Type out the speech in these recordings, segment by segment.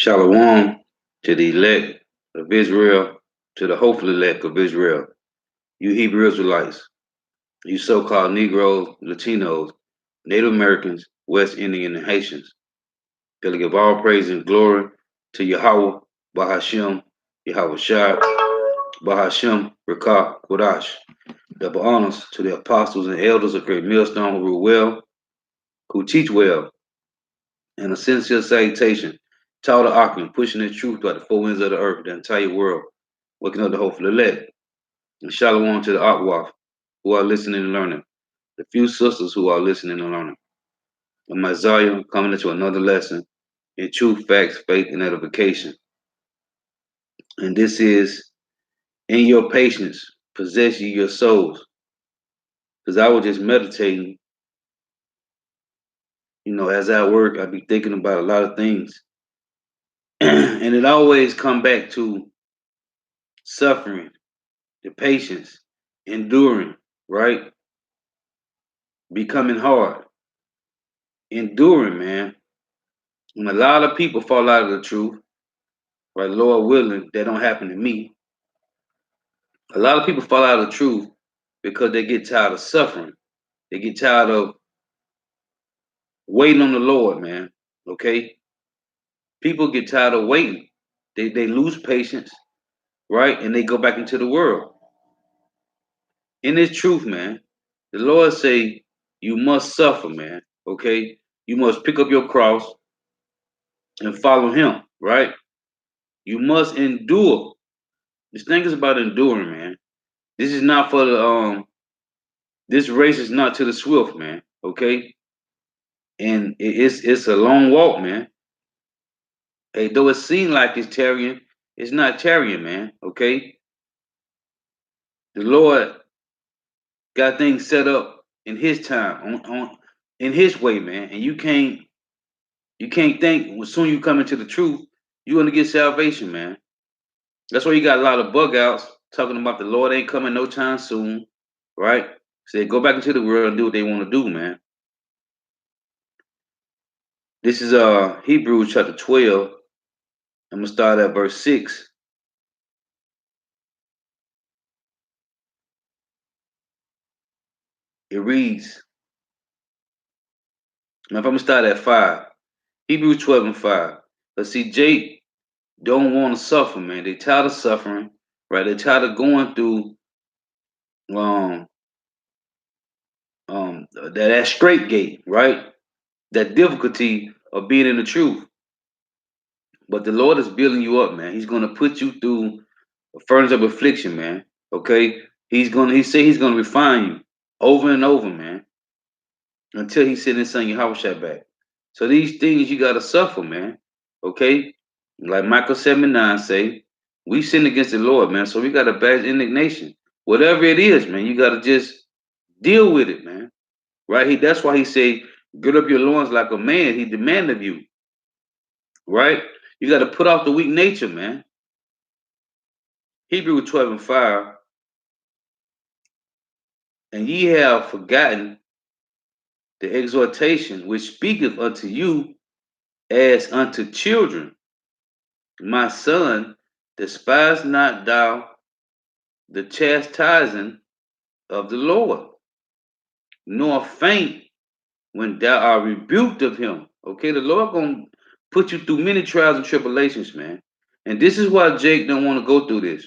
Shalom to the elect of Israel, to the hopeful elect of Israel, you Hebrew Israelites, you so-called Negroes, Latinos, Native Americans, West Indian, and Haitians. Gotta give all praise and glory to Yahweh, Bahashem, Yahweh Shai, Bahashem, Rakah, Kodash. Double honors to the apostles and elders of Great Millstone who rule well, who teach well, and a sincere salutation to all the Akim, pushing the truth throughout the four winds of the earth, the entire world, waking up the hopeful elect. And shalom to the Akwaf who are listening and learning, the few sisters who are listening and learning. And Messiah coming into another lesson in truth, facts, faith, and edification. And this is in your patience, possess ye your souls. Because I was just meditating, as I work, I be thinking about a lot of things. And it always come back to suffering, the patience, enduring, right? Becoming hard, enduring, man. When a lot of people fall out of the truth, right? Lord willing, that don't happen to me. A lot of people fall out of the truth because they get tired of suffering. They get tired of waiting on the Lord, man. Okay? People get tired of waiting. They lose patience, right? And they go back into the world. In this truth, man, the Lord say you must suffer, man. Okay? You must pick up your cross and follow him, right? You must endure. This thing is about enduring, man. This is not for the this race is not to the swift, man. Okay? And it's a long walk, man. Hey, though it seems like it's tarrying, it's not tarrying, man. Okay? The Lord got things set up in his time, on in his way, man. And you can't think when soon you come into the truth, you're gonna get salvation, man. That's why you got a lot of bug outs talking about the Lord ain't coming no time soon, right? So they go back into the world and do what they want to do, man. This is Hebrews chapter 12. I'm gonna start at verse 6. It reads, now if I'm gonna start at 5, Hebrews 12 and 5. But see, Jake don't want to suffer, man. They tired of suffering, right? They tired of going through um that straight gate, right? That difficulty of being in the truth. But the Lord is building you up, man. He's gonna put you through a furnace of affliction, man. Okay? He's gonna refine you over and over, man, until he send his son Yahushua back. So these things you gotta suffer, man. Okay? Like Michael 7:9 say, we sin against the Lord, man. So we gotta bear indignation. Whatever it is, man, you gotta just deal with it, man. Right? That's why he say, gird up your loins like a man. He demand of you. Right? You gotta put off the weak nature, man. Hebrews 12 and 5. And ye have forgotten the exhortation which speaketh unto you as unto children. My son, despise not thou the chastising of the Lord, nor faint when thou art rebuked of him. Okay, the Lord gonna put you through many trials and tribulations, man. And this is why Jake don't want to go through this.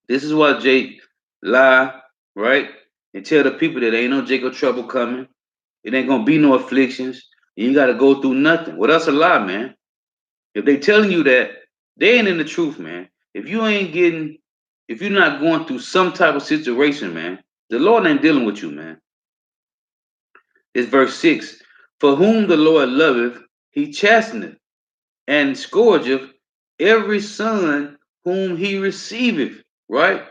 This is why Jake lie, right? And tell the people that ain't no Jacob trouble coming. It ain't gonna be no afflictions. You ain't gotta go through nothing. Well, that's a lie, man. If they telling you that, they ain't in the truth, man. If you're not going through some type of situation, man, the Lord ain't dealing with you, man. It's verse 6. For whom the Lord loveth, he chasteneth, and scourgeth every son whom he receiveth, right?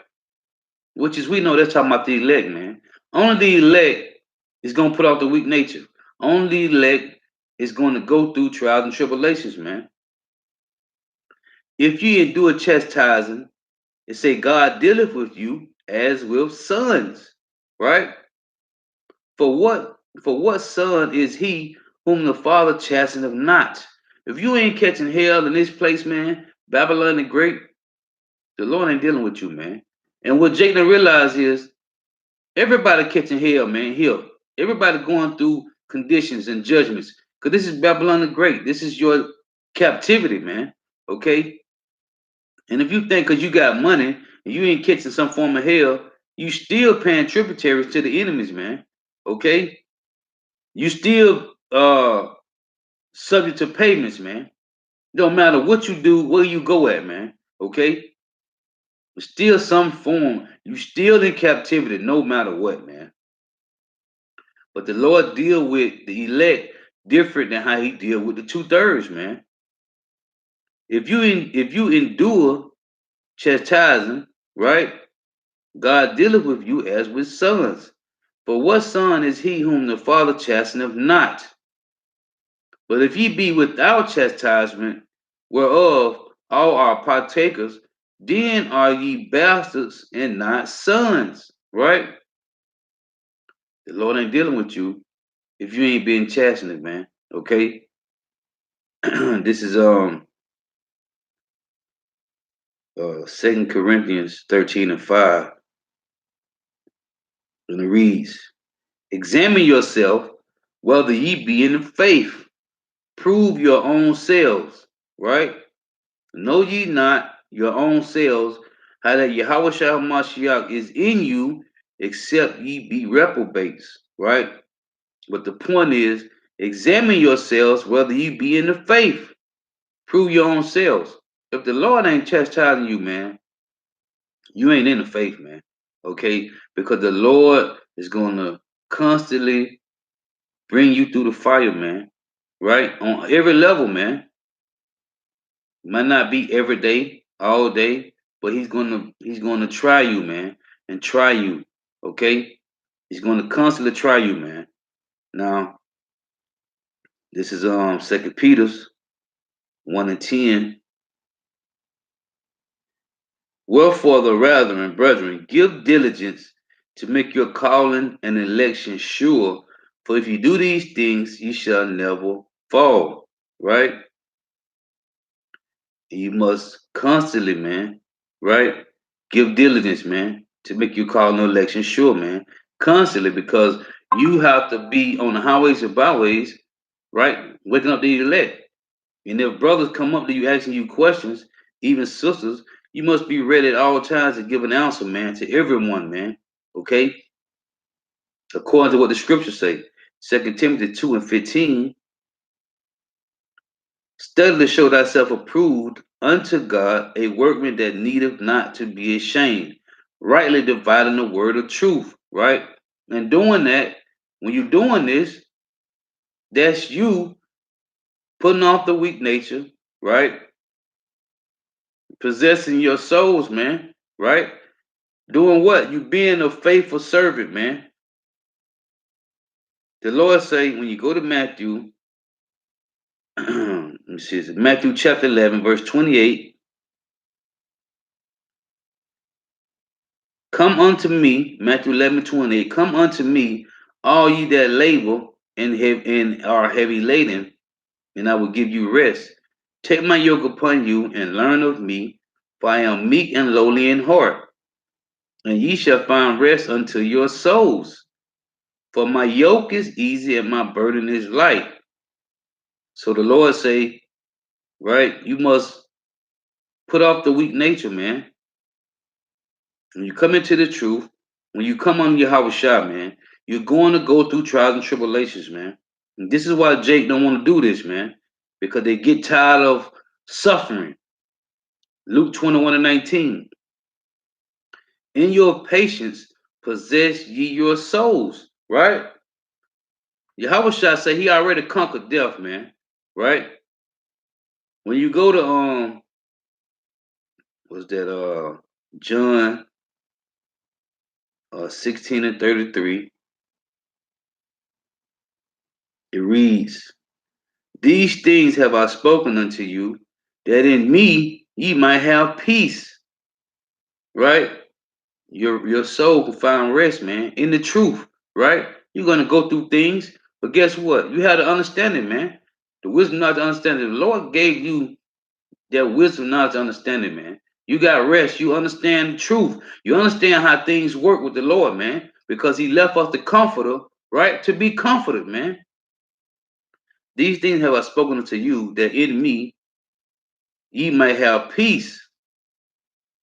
Which is, we know that's talking about the elect, man. Only the elect is going to put out the weak nature. Only the elect is going to go through trials and tribulations, man. If you endure chastising, it say God dealeth with you as with sons, right? For what son is he whom the Father chasteneth not? If you ain't catching hell in this place, man, Babylon the Great, the Lord ain't dealing with you, man. And what Jake done realize is everybody catching hell, man, here. Everybody going through conditions and judgments. Because this is Babylon the Great. This is your captivity, man. Okay? And if you think because you got money and you ain't catching some form of hell, you still paying tributaries to the enemies, man. Okay? You still subject to payments, man. Don't matter what you do, where you go at, man. Okay? Still some form. You still in captivity, no matter what, man. But the Lord deal with the elect different than how He deal with the 2/3, man. If you endure chastising, right? God dealeth with you as with sons. For what son is he whom the Father chasteneth not? But if ye be without chastisement, whereof all are partakers, then are ye bastards and not sons, right? The Lord ain't dealing with you if you ain't being chastened, man. Okay? This is 2 Corinthians 13 and 5. And it reads, examine yourself whether ye be in the faith. Prove your own selves, right? Know ye not your own selves how that Yahweh Shah Mashiach is in you, except ye be reprobates, right? But the point is, examine yourselves whether ye be in the faith. Prove your own selves. If the Lord ain't chastising you, man, you ain't in the faith, man. Okay? Because the Lord is going to constantly bring you through the fire, man. Right? On every level, man. Might not be every day, all day, but he's gonna try you, man, and try you. Okay? He's gonna constantly try you, man. Now, this is 2 Peter's 1 and 10. Wherefore the rather and brethren, give diligence to make your calling and election sure, for if you do these things, you shall never fall. Right? You must constantly, man, right? Give diligence, man, to make your call no election sure, man. Constantly, because you have to be on the highways and byways, right? Waking up the elect. And if brothers come up to you asking you questions, even sisters, you must be ready at all times to give an answer, man, to everyone, man. Okay? According to what the scriptures say. 2 Timothy 2 and 15. Study to show thyself approved unto God, a workman that needeth not to be ashamed, rightly dividing the word of truth, right? And doing that, when you're doing this, that's you putting off the weak nature, right? Possessing your souls, man, right? Doing what? You being a faithful servant, man. The Lord say when you go to Matthew, let me see, Matthew chapter 11, verse 28. Come unto me, Matthew 11:28. Come unto me, all ye that labor and are heavy laden, and I will give you rest. Take my yoke upon you and learn of me, for I am meek and lowly in heart, and ye shall find rest unto your souls. For my yoke is easy and my burden is light. So the Lord say, right, you must put off the weak nature, man. When you come into the truth, when you come on Yahweh Shah, man, you're going to go through trials and tribulations, man. And this is why Jake don't want to do this, man, because they get tired of suffering. Luke 21 and 19. In your patience, possess ye your souls, right? Yahweh Shah say he already conquered death, man, right? When you go to was that John 16 and 33, it reads, these things have I spoken unto you, that in me ye might have peace. Right? Your soul can find rest, man, in the truth, right? You're gonna go through things, but guess what? You have to understand it, man. The wisdom, knowledge, understanding. The Lord gave you that wisdom, knowledge, understanding, man. You got rest. You understand the truth. You understand how things work with the Lord, man, because He left us the comforter, right, to be comforted, man. These things have I spoken unto you, that in me ye may have peace.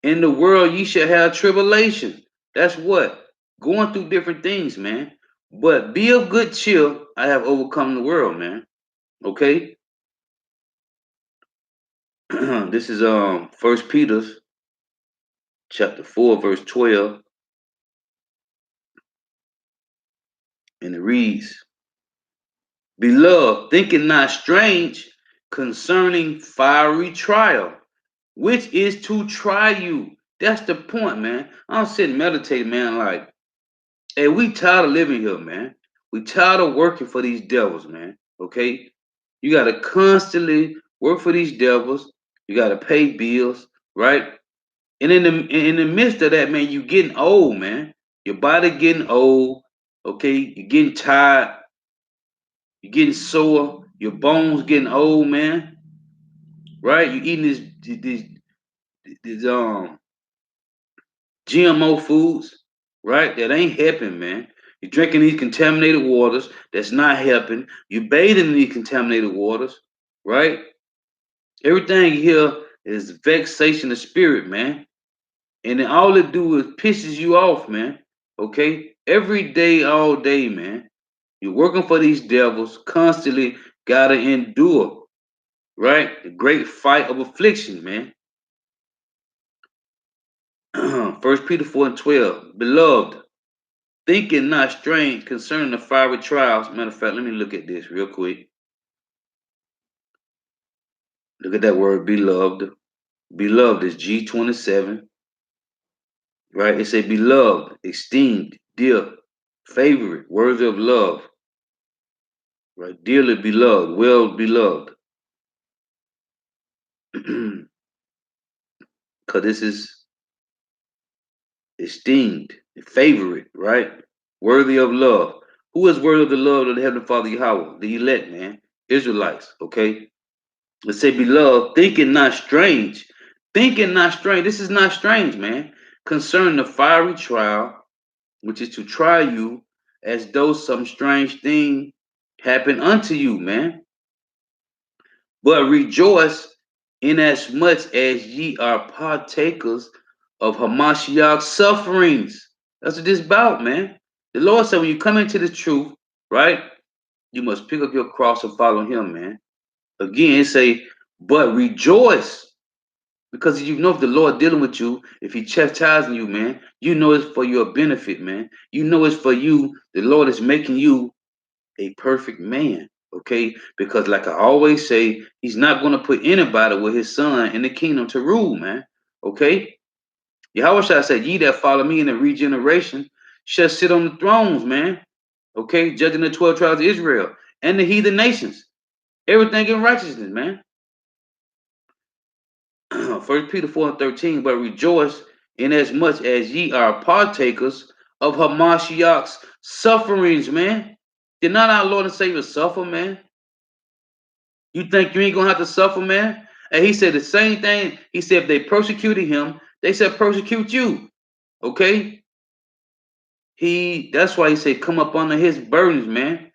In the world ye shall have tribulation. That's what? Going through different things, man. But be of good cheer. I have overcome the world, man. Okay? This is First Peter chapter 4, verse 12, and it reads, Beloved, thinking not strange concerning fiery trial, which is to try you. That's the point, man. I'm sitting meditating, man, like, hey, we tired of living here, man. We tired of working for these devils, man. Okay? You gotta constantly work for these devils. You gotta pay bills, right? And in the midst of that, man, you getting old, man. Your body getting old, okay? You're getting tired, you're getting sore, your bones getting old, man. Right? You eating these GMO foods, right? That ain't helping, man. You're drinking these contaminated waters. That's not helping. You bathing in these contaminated waters, right? Everything here is vexation of spirit, man. And then all it do is pisses you off, man. Okay? Every day, all day, man. You're working for these devils, constantly gotta endure, right? The great fight of affliction, man. First Peter 4 and 12. Beloved, thinking not strange concerning the fiery trials. Matter of fact, let me look at this real quick. Look at that word, beloved. Beloved is G27, right? It say beloved, esteemed, dear, favorite, worthy of love, right? Dearly beloved, well beloved. Because this is esteemed, favorite, right? Worthy of love. Who is worthy of the love of the Heavenly Father Yahweh? The elect, man. Israelites, okay? Let's say, beloved, thinking not strange. Thinking not strange. This is not strange, man. Concerning the fiery trial, which is to try you as though some strange thing happened unto you, man. But rejoice inasmuch as ye are partakers of Hamashiach's sufferings. That's what this about, man. The Lord said when you come into the truth, right, you must pick up your cross and follow him, man. Again, it say, but rejoice. Because you know if the Lord dealing with you, if he chastising you, man, you know it's for your benefit, man. You know it's for you. The Lord is making you a perfect man, okay? Because like I always say, he's not going to put anybody with his son in the kingdom to rule, man, okay? Yahweh shall say, ye that follow me in the regeneration shall sit on the thrones, man, okay? Judging the 12 tribes of Israel and the heathen nations. Everything in righteousness, man. First Peter 4 and 13, but rejoice inasmuch as ye are partakers of Hamashiach's sufferings, man. Did not our Lord and Savior suffer, man? You think you ain't gonna have to suffer, man? And he said the same thing. He said if they persecuted him, they said persecute you. Okay? That's why he said, come up under his burdens, man.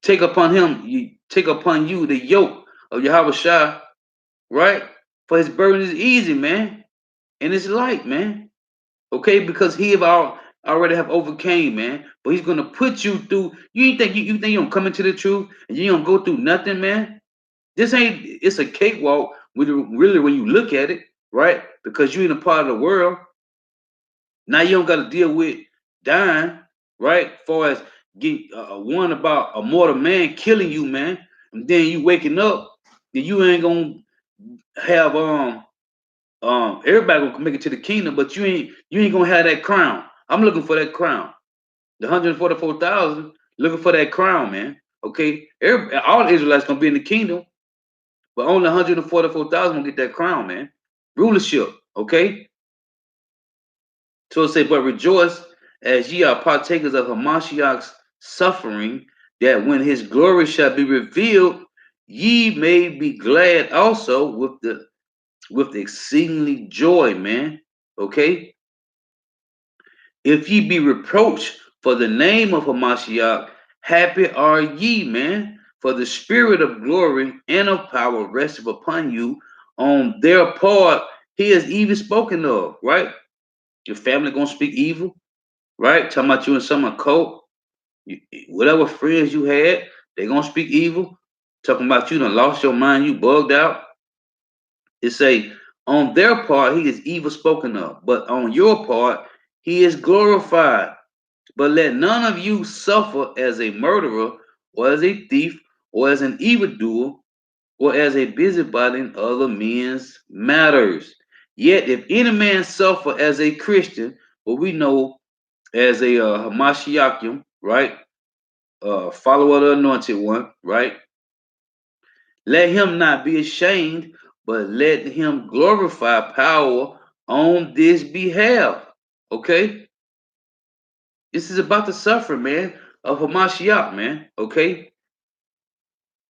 Take upon him, you take upon you the yoke of Yahweh Shah, right? For his burden is easy, man. And it's light, man. Okay, because he have already have overcame, man. But he's gonna put you through. You think you think you don't come into the truth and you don't go through nothing, man? This ain't. It's a cakewalk. Really, when you look at it, right? Because you in a part of the world now, you don't got to deal with dying, right? As far as get one about a mortal man killing you, man, and then you waking up, then you ain't gonna have everybody gonna make it to the kingdom, but you ain't gonna have that crown. I'm looking for that crown. The 144,000 looking for that crown, man. Okay, all the Israelites gonna be in the kingdom, but only 144,000 gonna get that crown, man. Rulership, okay. So it say, but rejoice as ye are partakers of Hamashiach's suffering, that when his glory shall be revealed, ye may be glad also with exceedingly joy, man. Okay? If ye be reproached for the name of Hamashiach, happy are ye, man, for the spirit of glory and of power resteth upon you. On their part, he is even spoken of, right? Your family gonna speak evil, right? Talking about you in some cult, whatever friends you had, they gonna speak evil. Talking about you done lost your mind, you bugged out. It say, on their part, he is evil spoken of, but on your part, he is glorified. But let none of you suffer as a murderer, or as a thief, or as an evildoer, or as a busybody in other men's matters. Yet, if any man suffer as a Christian, what we know as a Hamashiachim, right? Follower of the anointed one, right? Let him not be ashamed, but let him glorify power on this behalf. Okay? This is about the suffering, man, of Hamashiach, man. Okay?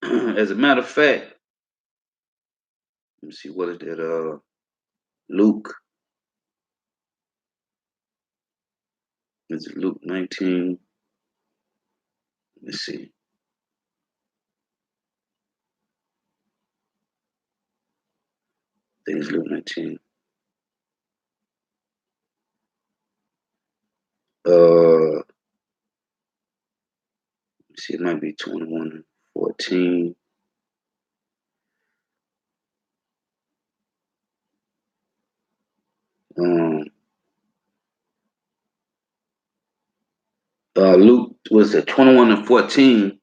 As a matter of fact, let me see, what is that? Luke. Is it Luke 19? Let's see. I think it's Luke 19. Let's see, it might be 21:14. Luke was it 21:14,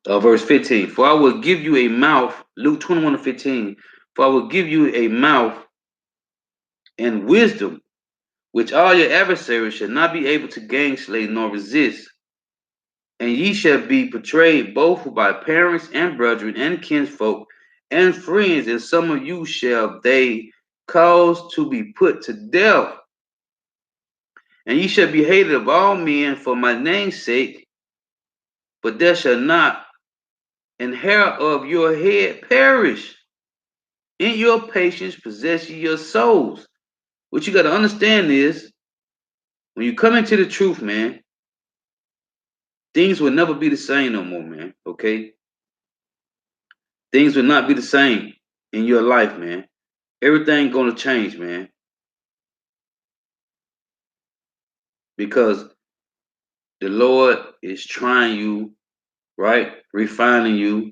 verse 15. For I will give you a mouth, Luke 21:15. For I will give you a mouth and wisdom, which all your adversaries shall not be able to gainslay nor resist. And ye shall be betrayed both by parents and brethren and kinsfolk and friends, and some of you shall they cause to be put to death. And ye shall be hated of all men for my name's sake, but there shall not an hair of your head perish. In your patience possess ye your souls. What you got to understand is, when you come into the truth, man, things will never be the same no more, man. Okay? Things will not be the same in your life, man. Everything gonna change, man. Because the Lord is trying you, right? Refining you,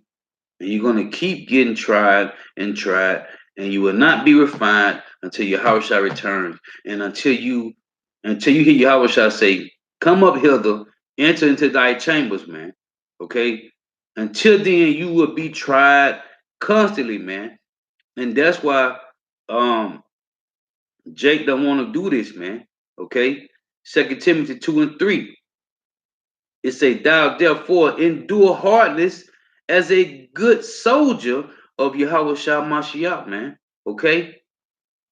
and you're gonna keep getting tried, and you will not be refined until your house shall return, and until you hear your house shall say, "Come up hither, enter into thy chambers," man. Okay. Until then, you will be tried constantly, man, and that's why Jake don't want to do this, man. Okay. 2 Timothy 2:3. It say, thou therefore endure hardness as a good soldier of Yahweh Shah Mashiach, man. Okay?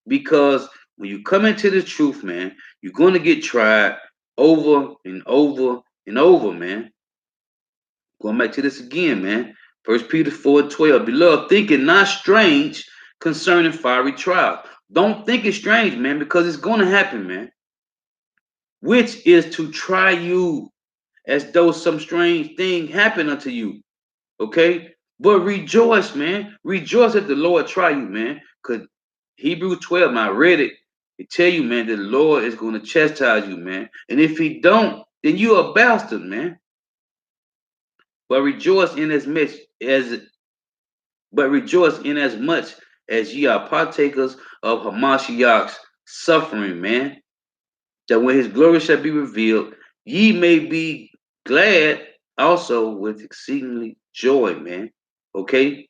Because when you come into the truth, man, you're going to get tried over and over and over, man. Going back to this again, man. 1 Peter 4:12. Beloved, think it not strange concerning fiery trials. Don't think it's strange, man, because it's going to happen, man. Which is to try you as though some strange thing happened unto you. Okay? But rejoice, man. Rejoice that the Lord try you, man. Because Hebrew 12, man, I read it. It tell you, man, that the Lord is going to chastise you, man. And if he don't, then you a bastard, man. But rejoice in as much as ye are partakers of Hamashiach's suffering, man. That when his glory shall be revealed, ye may be glad also with exceedingly joy, man. Okay?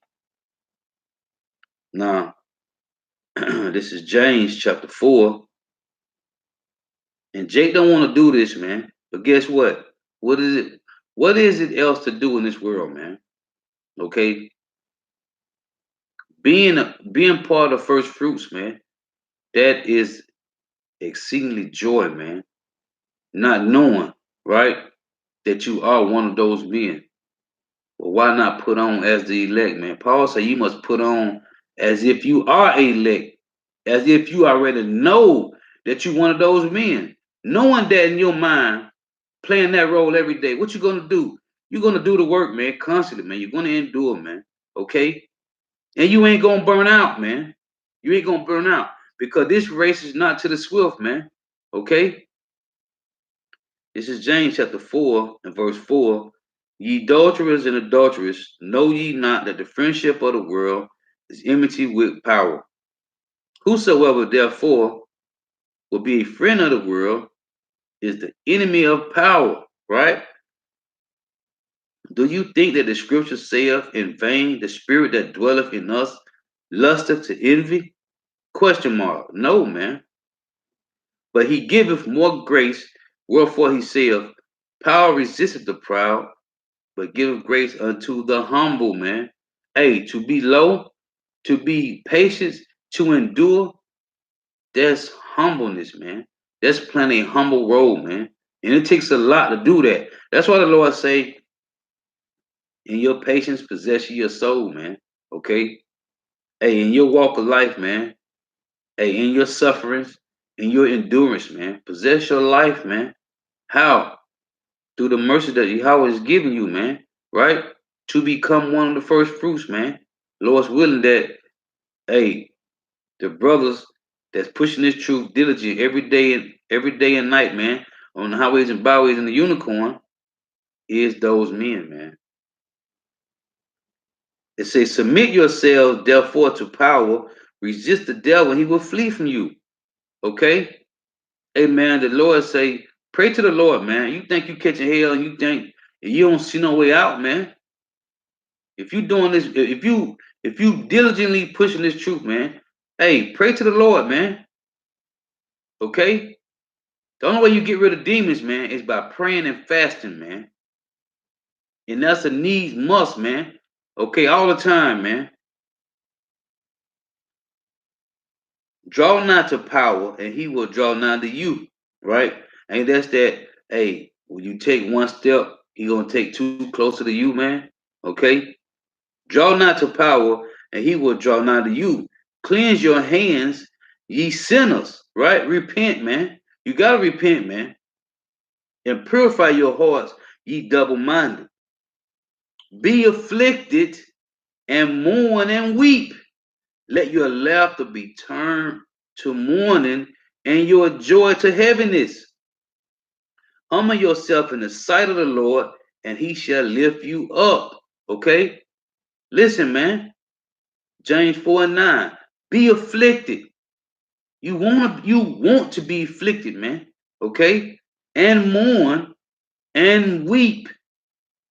Now, this is James chapter 4. And Jake don't want to do this, man. But guess what? What is it? What is it else to do in this world, man? Okay? Being part of first fruits, man, that is exceedingly joy, man. not knowing, right, that you are one of those men. Well, why not put on as the elect, man? Paul said you must put on as if you are elect, as if you already know that you're one of those men. Knowing that in your mind, playing that role every day, what you gonna do? You're gonna do the work, man, constantly, man. You're gonna endure, man. Okay? And you ain't gonna burn out, man. You ain't gonna burn out because this race is not to the swift, man. Okay? This is James chapter 4 and verse 4. Ye adulterers and adulteresses, know ye not that the friendship of the world is enmity with power? Whosoever therefore will be a friend of the world is the enemy of power, right? Do you think that the scripture saith in vain, the spirit that dwelleth in us lusteth to envy? Question mark. No, man. But he giveth more grace, wherefore he saith, power resisteth the proud, but giveth grace unto the humble, man. Hey, to be low, to be patient, to endure, that's humbleness, man. That's playing a humble role, man. And it takes a lot to do that. That's why the Lord say, in your patience, possess your soul, man. Okay? Hey, in your walk of life, man. Hey, in your sufferings, in your endurance, man. Possess your life, man. How? Through the mercy that Yahweh is giving you, man. Right? To become one of the first fruits, man. Lord's willing that, hey, the brothers that's pushing this truth diligent every day and night, man, on the highways and byways and the unicorn, is those men, man. It says, submit yourselves therefore to power, resist the devil, and he will flee from you. Okay? Amen. The Lord say, pray to the Lord, man. You think you catching hell and you think you don't see no way out, man. If you doing this, if you diligently pushing this truth, man, hey, pray to the Lord, man. Okay? The only way you get rid of demons, man, is by praying and fasting, man. And that's a needs must, man. Okay, all the time, man. Draw not to power, and he will draw nigh to you, right? And that's that. Hey, when you take one step, he gonna take two closer to you, man. Okay. Draw not to power, and he will draw nigh to you. Cleanse your hands, ye sinners, right? Repent, man. You gotta repent, man, and purify your hearts, ye double-minded. Be afflicted and mourn and weep. Let your laughter be turned to mourning and your joy to heaviness. Humble yourself in the sight of the Lord, and he shall lift you up. Okay? Listen, man. James 4 and 9. Be afflicted. You want to be afflicted, man. Okay? And mourn and weep.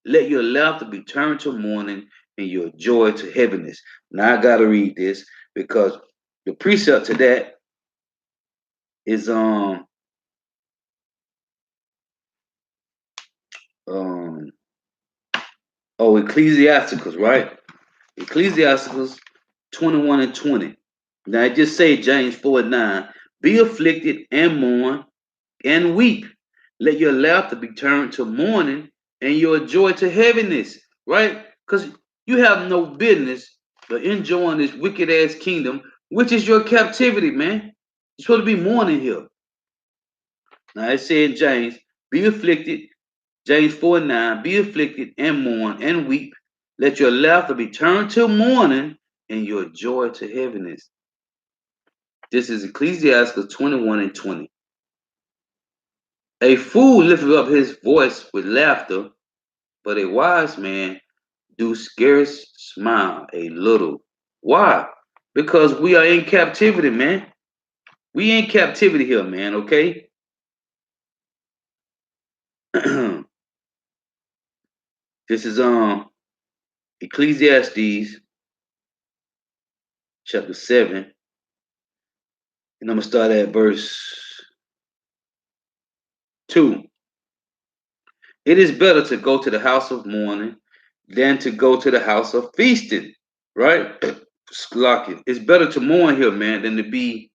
Let your laughter be turned to mourning and your joy to heaviness. Now I gotta read this because the precept to that is Ecclesiasticus, right? Ecclesiasticus 21 and 20. Now I just say James 4 and 9. Be afflicted and mourn and weep. Let your laughter be turned to mourning and your joy to heaviness, right? Because you have no business but enjoying this wicked ass kingdom, which is your captivity, man. You're supposed to be mourning here. Now it said James, be afflicted, James 4 and 9, be afflicted and mourn and weep. Let your laughter be turned to mourning and your joy to heaviness. This is Ecclesiastes 21 and 20. A fool lifted up his voice with laughter, but a wise man do scarce smile a little. Why? Because we are in captivity, man. We in captivity here, man, okay? This is Ecclesiastes chapter 7. And I'm gonna start at verse 2. It is better to go to the house of mourning than to go to the house of feasting, right? It's better to mourn here, man, than to be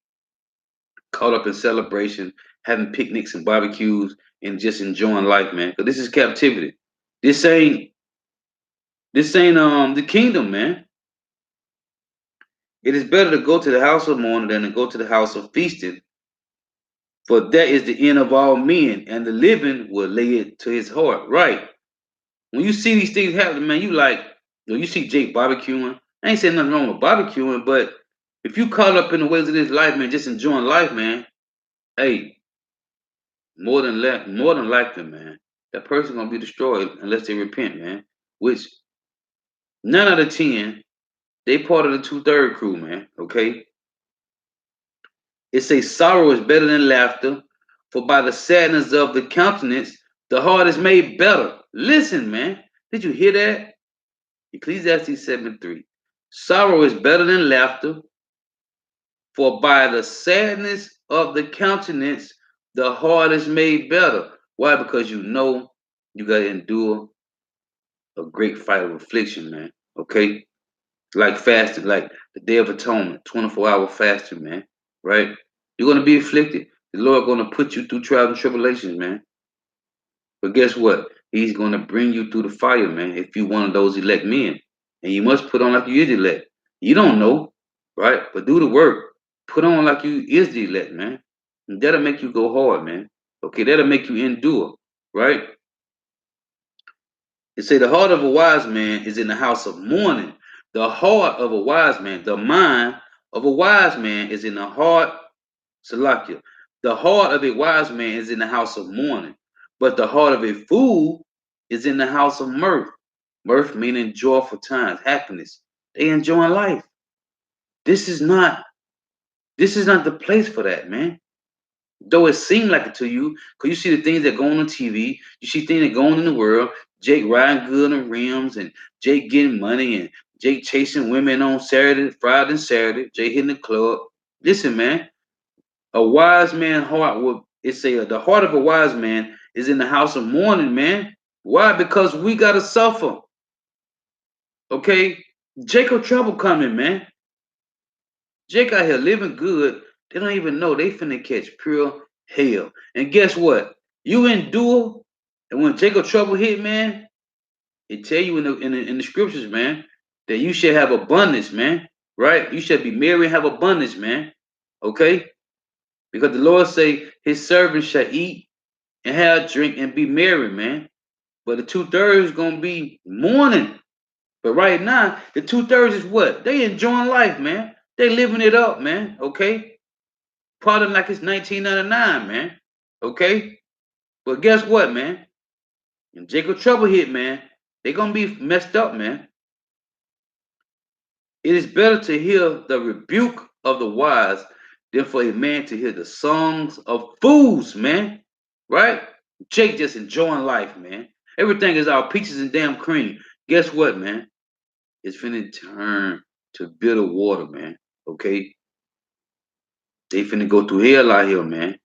caught up in celebration, having picnics and barbecues, and just enjoying life, man. Because this is captivity. This ain't the kingdom, man. It is better to go to the house of mourning than to go to the house of feasting, for that is the end of all men, and the living will lay it to his heart. Right. When you see these things happening, man, you like, you see Jake barbecuing. I ain't saying nothing wrong with barbecuing, but if you caught up in the ways of this life, man, just enjoying life, man, hey, more than likely, man, that person gonna be destroyed unless they repent, man. Which 9 out of 10, they part of the 2/3 crew, man. Okay, it says sorrow is better than laughter, for by the sadness of the countenance, the heart is made better. Listen, man, did you hear that? Ecclesiastes 7:3. Sorrow is better than laughter, for by the sadness of the countenance, the heart is made better. Why? Because you know you got to endure a great fight of affliction, man. Okay? Like fasting, like the Day of Atonement, 24-hour fasting, man. Right? You're going to be afflicted. The Lord going to put you through trials and tribulations, man. But guess what? He's going to bring you through the fire, man, if you're one of those elect men. And you must put on like you is elect. You don't know, right? But do the work. Put on like you is the elect, man. And that'll make you go hard, man. Okay, that'll make you endure, right? It say the heart of a wise man is in the house of mourning. The heart of a wise man, the mind of a wise man is in the heart, Salakia. The heart of a wise man is in the house of mourning, but the heart of a fool is in the house of mirth. Mirth meaning joyful times, happiness. They enjoying life. This is not the place for that, man. Though it seemed like it to you, because you see the things that go on TV, you see things that go on in the world. Jake riding good on rims, and Jake getting money, and Jake chasing women on Saturday, Friday, and Saturday. Jake hitting the club. Listen, man, a wise man heart will. It say the heart of a wise man is in the house of mourning, man. Why? Because we gotta suffer. Okay, Jacob trouble coming, man. Jake out here living good. They don't even know they finna catch pure hell. And guess what? You endure, and when Jacob trouble hit, man, it tell you in the scriptures, man, that you should have abundance, man. Right? You should be merry and have abundance, man. Okay? Because the Lord say his servants shall eat and have drink and be merry, man. But the 2/3 is gonna be mourning. But right now, the 2/3 is what? They enjoying life, man. They living it up, man. Okay? Partying like it's 1999, man. Okay? But guess what, man? When Jacob trouble hit, man, they gonna be messed up, man. It is better to hear the rebuke of the wise than for a man to hear the songs of fools, man. Right? Jake just enjoying life, man. Everything is all peaches and damn cream. Guess what, man? It's finna turn to bitter water, man. Okay? They finna go through hell out here, man.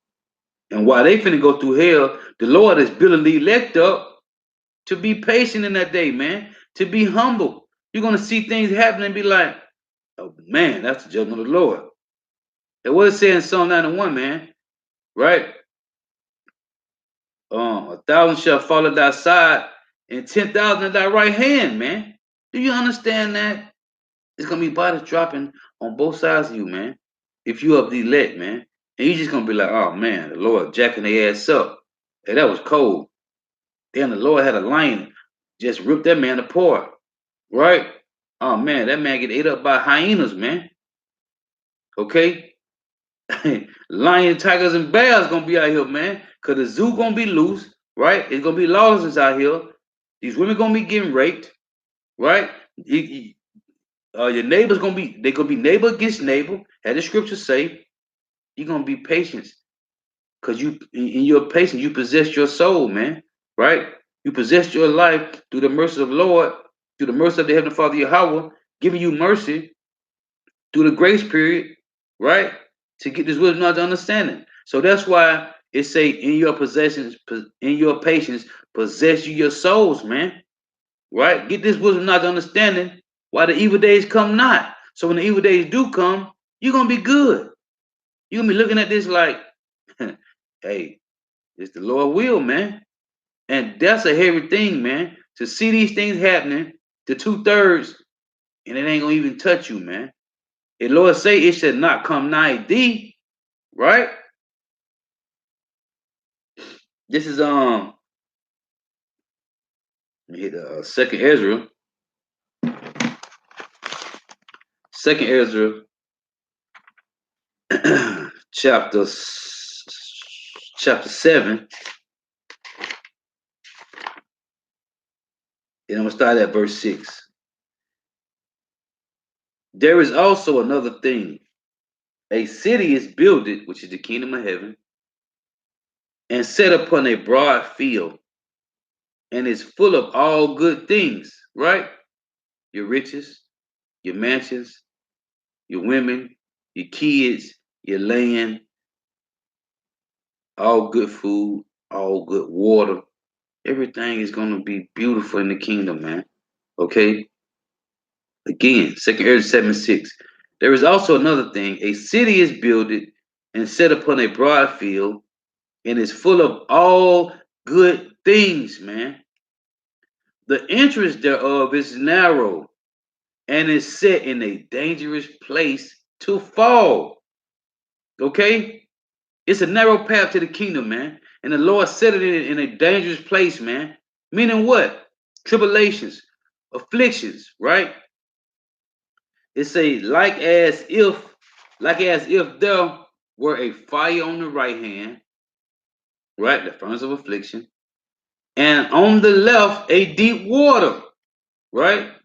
And while they finna go through hell, the Lord is building the elect up to be patient in that day, man. To be humble. You're gonna see things happen and be like, oh man, that's the judgment of the Lord. And what it says in Psalm 91, man, right? 1,000 shall fall at thy side, and 10,000 at thy right hand, man. Do you understand that? It's gonna be bodies dropping on both sides of you, man. If you of the elect, man. And you just gonna be like, oh man, the Lord jacking their ass up. Hey, that was cold. Then the Lord had a lion just rip that man apart. Right? Oh man, that man get ate up by hyenas, man. Okay? Lion, tigers, and bears gonna be out here, man. Cause the zoo gonna be loose, right? It's gonna be lawlessness out here. These women gonna be getting raped, right? Your neighbors they gonna be neighbor against neighbor. As the scriptures say, you're gonna be patient. Cause you in your patience, you possess your soul, man. Right? You possess your life through the mercy of the Lord, through the mercy of the Heavenly Father Yahweh, giving you mercy through the grace period, right? To get this wisdom, knowledge, understanding. So that's why it say in your possessions, in your patience, possess you your souls, man. Right? Get this wisdom, knowledge, understanding. Why the evil days come not. So when the evil days do come, you're gonna be good. You're gonna be looking at this like, hey, It's the Lord will, man. And that's a heavy thing, man. To see these things happening to 2/3, and it ain't gonna even touch you, man. The Lord say it should not come nigh thee, right? This is let me hit Second Ezra, chapter 7, and I'm gonna start at verse 6. There is also another thing. A city is builded, which is the kingdom of heaven, and set upon a broad field, and is full of all good things, right? Your riches, your mansions, your women, your kids, your land, all good food, all good water. Everything is going to be beautiful in the kingdom, man. Okay? Again, 2 Ezra 7:6. There is also another thing. A city is builded and set upon a broad field, and is full of all good things, man. The entrance thereof is narrow, and is set in a dangerous place to fall. Okay? It's a narrow path to the kingdom, man. And the Lord set it in a dangerous place, man. Meaning what? Tribulations, afflictions, right? It say like as if there were a fire on the right hand, right? The furnace of affliction, and on the left a deep water, right?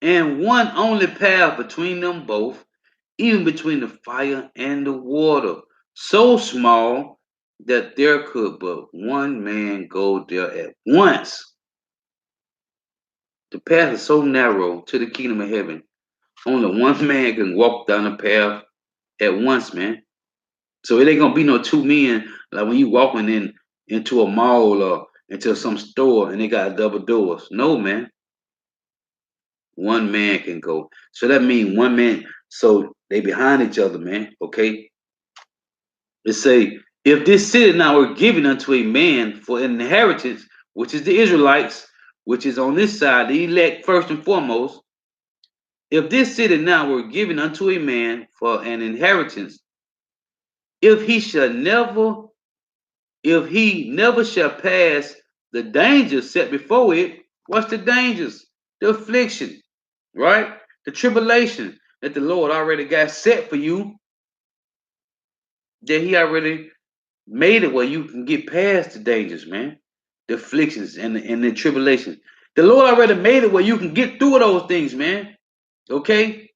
And one only path between them both, even between the fire and the water, so small that there could but one man go there at once. The path is so narrow to the kingdom of heaven. Only one man can walk down the path at once, man. So it ain't gonna be no two men like when you walking into a mall or into some store and they got double doors. No, man. One man can go. So that means one man. So they behind each other, man. Okay. It say, if this city now were given unto a man for an inheritance, which is the Israelites, which is on this side, the elect first and foremost. If this city now were given unto a man for an inheritance, if he never shall pass the dangers set before it, what's the dangers? The affliction, right? The tribulation that the Lord already got set for you, that he already made it where you can get past the dangers, man. The afflictions and the tribulations. The Lord already made it where you can get through those things, man. Okay?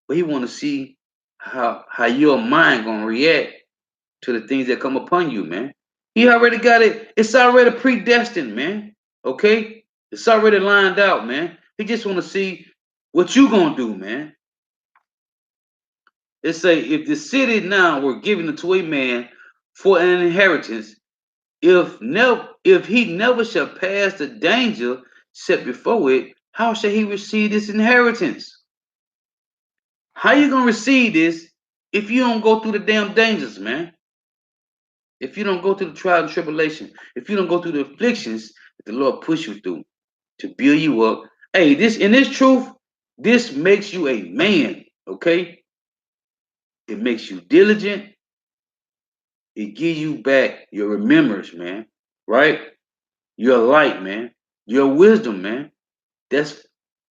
But he want to see how your mind gonna react to the things that come upon you, man. He already got it. It's already predestined, man. Okay? It's already lined out, man. He just want to see what you gonna do, man. It say, if the city now were given to a man for an inheritance, if he never shall pass the danger set before it, how shall he receive this inheritance? How you gonna receive this if you don't go through the damn dangers, man? If you don't go through the trial and tribulation, if you don't go through the afflictions that the Lord push you through to build you up. Hey, this truth, this makes you a man, okay? It makes you diligent. It gives you back your remembrance, man, right? Your light, man. Your wisdom, man. That's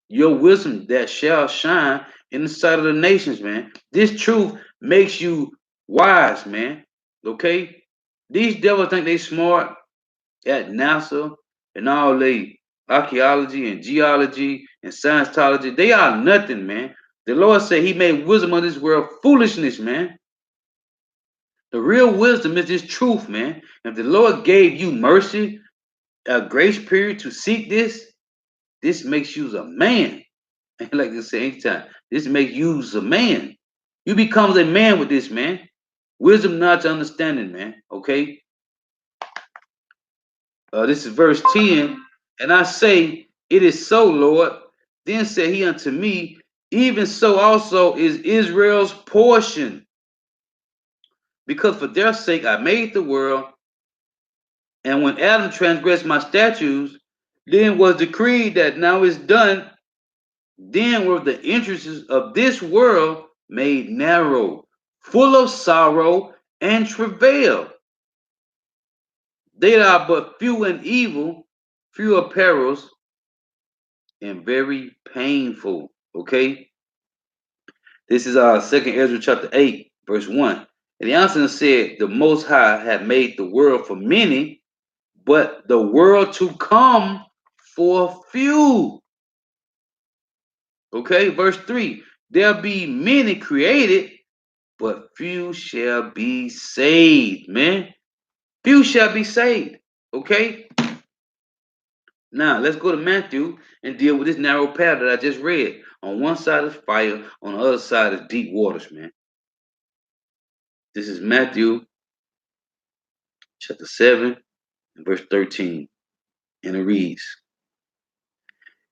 your wisdom that shall shine in the sight of the nations, man. This truth makes you wise, man. Okay? These devils think they smart at NASA and all they archaeology and geology and scientology. They are nothing, man. The Lord said he made wisdom of this world foolishness, man. The real wisdom is this truth, man. If the Lord gave you mercy, a grace period to seek this makes you a man. And like I say anytime, this makes you a man. You becomes a man with this, man. Wisdom, knowledge, understanding, man. Okay. This is verse 10. And I say, it is so, Lord. Then said he unto me, even so also is Israel's portion. because for their sake I made the world. And when Adam transgressed my statutes, then was decreed that now it's done. Then were the entrances of this world made narrow, full of sorrow and travail. They are but few and evil, few are perils, and very painful. Okay? This is our second Ezra chapter 8, verse 1. And the answer said, the Most High had made the world for many, but the world to come for few. Okay, verse 3. There be many created, but few shall be saved, man. Few shall be saved. Okay? Now, let's go to Matthew and deal with this narrow path that I just read. On one side is fire, on the other side is deep waters, man. This is Matthew chapter 7, verse 13. And it reads,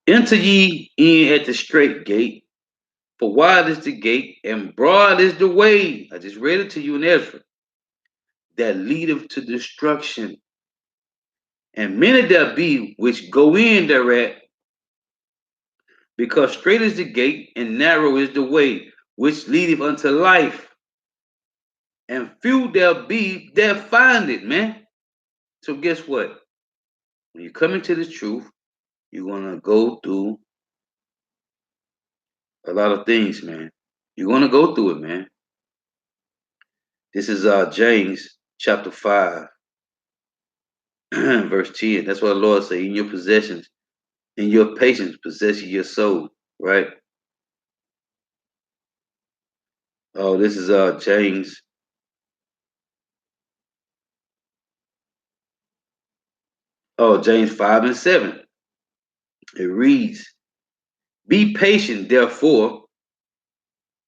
enter ye in at the straight gate, for wide is the gate, and broad is the way. I just read it to you in Ezra. That leadeth to destruction. And many there be which go in thereat, because straight is the gate, and narrow is the way, which leadeth unto life. And few there be that find it, man. So guess what? When you come into this truth, you're going to go through a lot of things, man. You're going to go through it, man. This is James chapter 5, verse 10. That's what the Lord said, in your possessions, in your patience, possess your soul, right? Oh, this is James. Oh, James 5 and 7. It reads, be patient, therefore,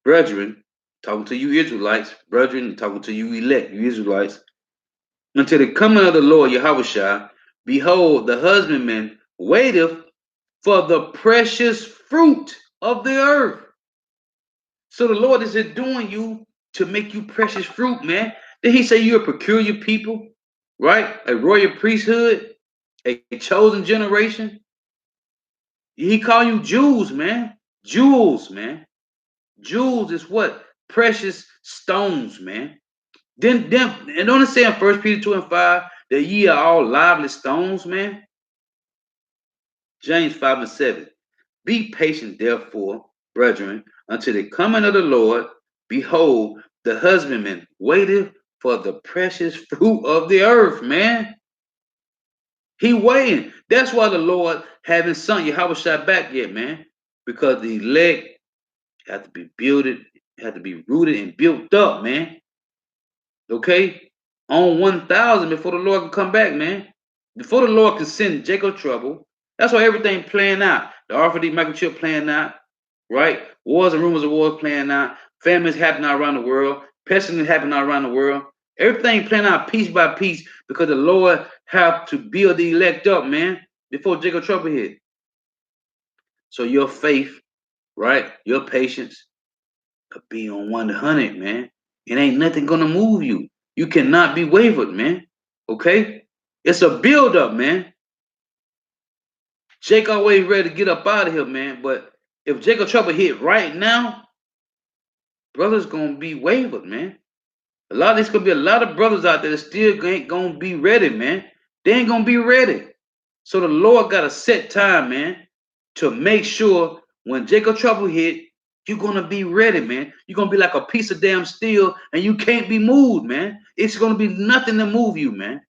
brethren, talking to you Israelites, brethren, talking to you elect, you Israelites, until the coming of the Lord Yahushua. Behold, the husbandman waiteth for the precious fruit of the earth. So the Lord is doing you to make you precious fruit, man. Did he say you're a peculiar people, right? A royal priesthood, a chosen generation. He call you Jews, man. Jewels, man. Jewels is what? Precious stones, man. Then and don't it say in 1 Peter 2 and 5 that ye are all lively stones, man? James 5 and 7. Be patient, therefore, brethren, until the coming of the Lord. Behold, the husbandman waiteth for the precious fruit of the earth, man. He waiting. That's why the Lord haven't sent Yahushua back yet, man. Because the elect have to be builded, have to be rooted and built up, man. Okay? On 1,000 before the Lord can come back, man. Before the Lord can send Jacob trouble. That's why everything playing out. The RFD microchip playing out, right? Wars and rumors of wars playing out. Famines happening around the world. Pestilence happening around the world. Everything playing out piece by piece because the Lord have to build the elect up, man, before Jacob trouble hit. So your faith, right? Your patience could be on 100, man. It ain't nothing gonna move you. You cannot be wavered, man. Okay? It's a build up, man. Jake always ready to get up out of here, man. But if Jacob trouble hit right now, brothers gonna be wavered, man. There's gonna be a lot of brothers out there that still ain't gonna be ready, man. They ain't gonna be ready. So the Lord got a set time, man, to make sure when Jacob trouble hit, you're gonna be ready, man. You're gonna be like a piece of damn steel, and you can't be moved, man. It's gonna be nothing to move you, man.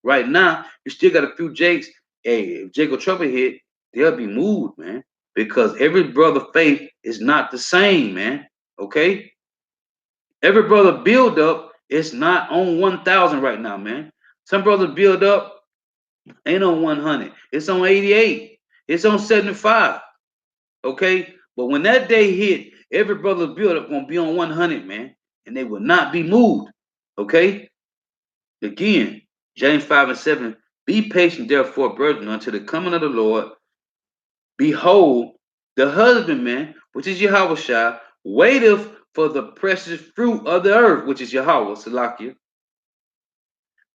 Right now, you still got a few Jakes. Hey, if Jacob trouble hit, they'll be moved, man. Because every brother faith is not the same, man. Okay? Every brother build up is not on 1,000 right now, man. Some brothers build up ain't on 100. It's on 88. It's on 75. Okay? But when that day hit, every brother build up gonna be on 100, man. And they will not be moved. Okay? Again, James 5 and 7. Be patient, therefore, brethren, until the coming of the Lord. Behold, the husbandman, which is Yahushua, waiteth for the precious fruit of the earth, which is Yahweh, Salakia.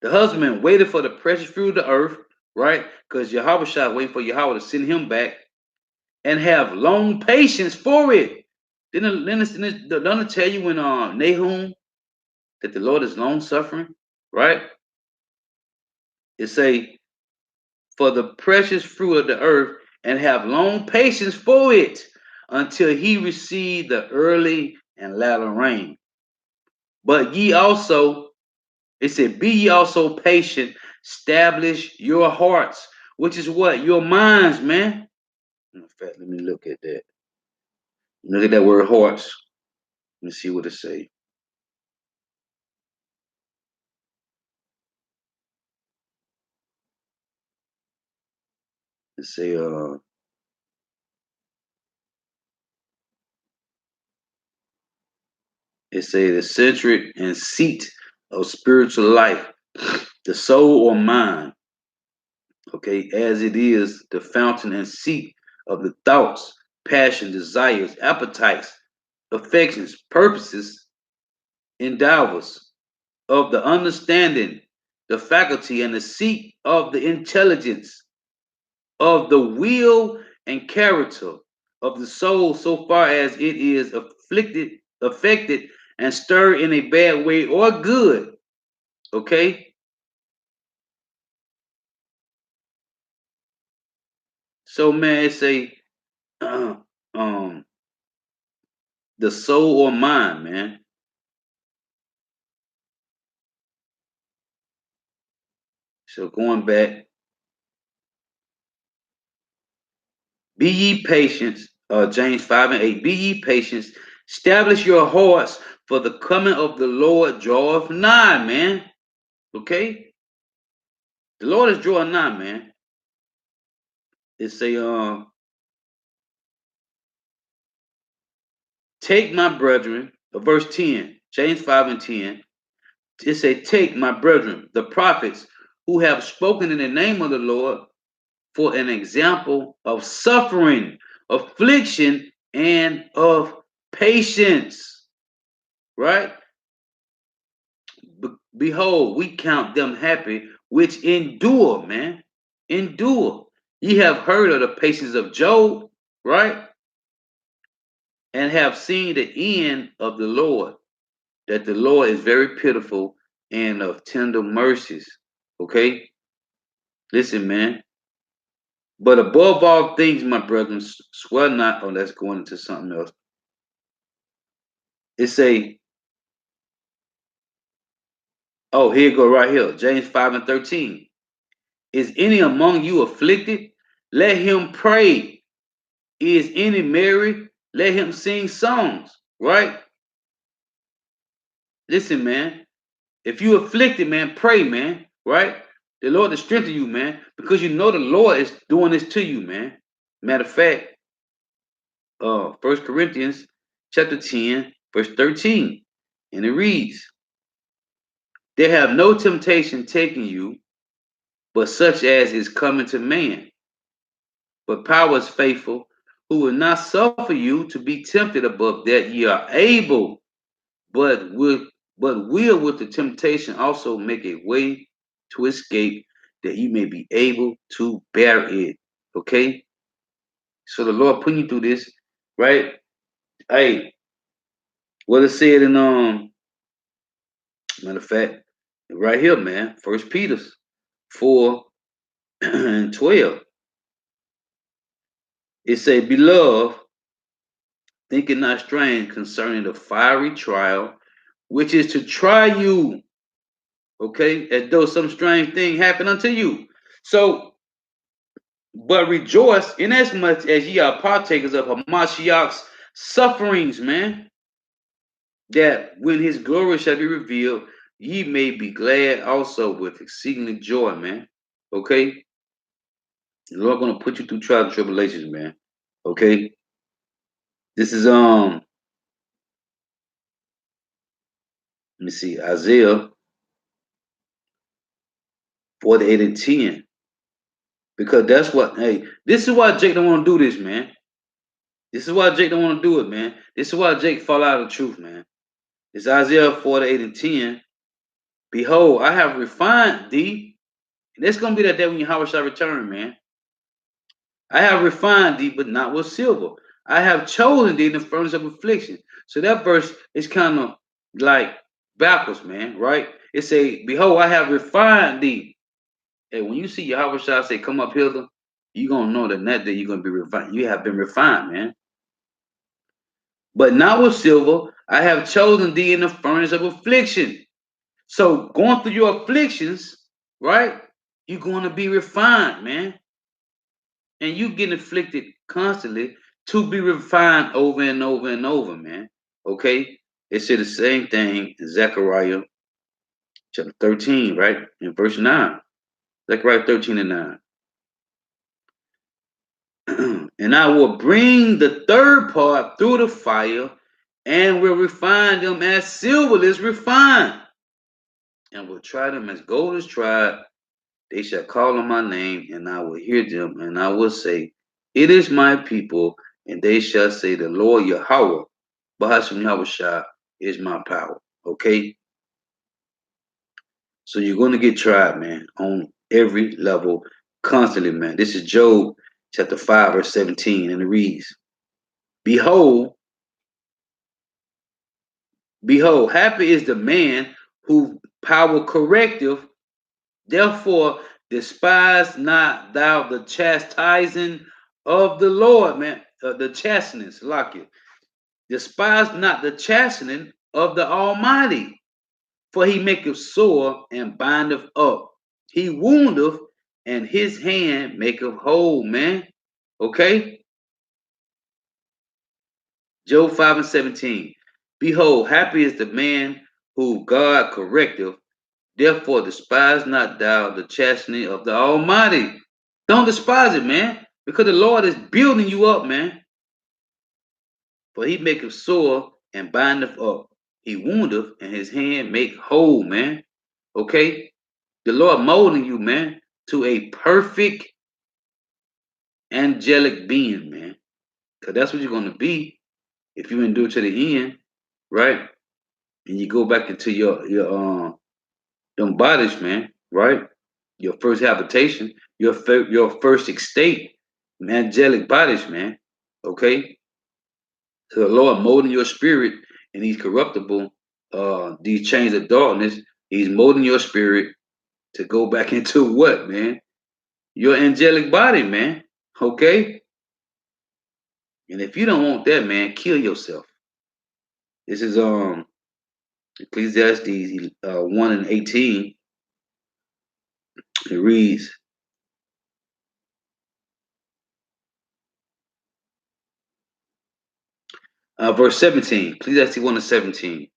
The husbandman waited for the precious fruit of the earth, right? Because Yahweh shall wait for Yahweh to send him back and have long patience for it. Didn't it tell you in Nahum that the Lord is long suffering, right? It say, for the precious fruit of the earth and have long patience for it until he receive the early and latter rain. But ye also, it said, be ye also patient, establish your hearts, which is what? Your minds, man. In fact, let me look at that. Look at that word hearts. Let me see what it say. It say, the centric and seat of spiritual life, the soul or mind. Okay, as it is the fountain and seat of the thoughts, passion, desires, appetites, affections, purposes, endeavors of the understanding, the faculty and the seat of the intelligence, of the will and character of the soul, so far as it is affected, and stirred in a bad way or good. Okay. So man, it say the soul or mind, man. So going back, be ye patient, James 5 and 8, be ye patient, establish your hearts, for the coming of the Lord draweth nigh, man. Okay? The Lord is drawing nigh, man. It say, take my brethren, verse 10, James 5 and 10. It say, take my brethren, the prophets who have spoken in the name of the Lord, for an example of suffering, affliction, and of patience. Right? Behold, we count them happy which endure, man. Endure. Ye have heard of the patience of Job, right? And have seen the end of the Lord, that the Lord is very pitiful and of tender mercies. Okay? Listen, man. But above all things, my brethren, swear not. Oh, let's go into something else. It say, oh, here you go right here. James 5 and 13. Is any among you afflicted? Let him pray. Is any merry? Let him sing songs. Right? Listen, man. If you afflicted, man, pray, man. Right? The Lord to strengthen you, man, because you know the Lord is doing this to you, man. Matter of fact, 1 Corinthians chapter 10, verse 13. And it reads, there have no temptation taken you, but such as is coming to man. But power is faithful, who will not suffer you to be tempted above that ye are able, but will with the temptation also make a way to escape, that you may be able to bear it. Okay? So the Lord putting you through this, right? Hey, what it said in matter of fact, right here, man, First Peter 4 and 12. It say, beloved, think it not strange concerning the fiery trial, which is to try you, okay, as though some strange thing happened unto you. So, but rejoice inasmuch as ye are partakers of Hamashiach's sufferings, man, that when his glory shall be revealed, ye may be glad also with exceeding joy, man. Okay? The Lord gonna put you through trials and tribulations, man. Okay? This is let me see, Isaiah 48 and 10. Because that's what, hey, this is why Jake don't want to do this, man. This is why Jake don't want to do it, man. This is why Jake fall out of the truth, man. It's Isaiah 48 and 10. Behold, I have refined thee. And it's going to be that day when Yahweh shall return, man. I have refined thee, but not with silver. I have chosen thee in the furnace of affliction. So that verse is kind of like backwards, man, right? It say, behold, I have refined thee. And when you see Yahweh shall say, come up hither, you're going to know that that day you're going to be refined. You have been refined, man. But not with silver. I have chosen thee in the furnace of affliction. So going through your afflictions, right? You're going to be refined, man. And you get afflicted constantly to be refined over and over and over, man. Okay? It said the same thing in Zechariah chapter 13, right? In verse 9. Zechariah 13 and 9. And I will bring the third part through the fire and will refine them as silver is refined, and will try them as gold is tried. They shall call on my name, and I will hear them, and I will say, it is my people, and they shall say, the Lord Yahweh, Bahasham Yahushua is my power. Okay? So you're going to get tried, man, on every level, constantly, man. This is Job chapter 5, verse 17, and it reads, Behold, happy is the man who power corrective. Therefore, despise not thou the chastising of the Lord, man. The chastenings, lock it. Despise not the chastening of the Almighty, for he maketh sore and bindeth up. He woundeth, and his hand maketh whole, man. Okay? Job 5 and 17. Behold, happy is the man who God correcteth. Therefore, despise not thou the chastening of the Almighty. Don't despise it, man, because the Lord is building you up, man. For he maketh sore and bindeth up. He woundeth, and his hand make whole, man. Okay? The Lord molding you, man, to a perfect angelic being, man. Because that's what you're going to be if you endure to the end, right? And you go back into your them bodies, man, right? Your first habitation, your first estate, angelic bodies, man. Okay? So the Lord molding your spirit in these corruptible, these chains of darkness, he's molding your spirit to go back into what, man? Your angelic body, man. Okay? And if you don't want that, man, kill yourself. This is Ecclesiastes 1 and 18. It reads, verse 17, Ecclesiastes 1 and 17.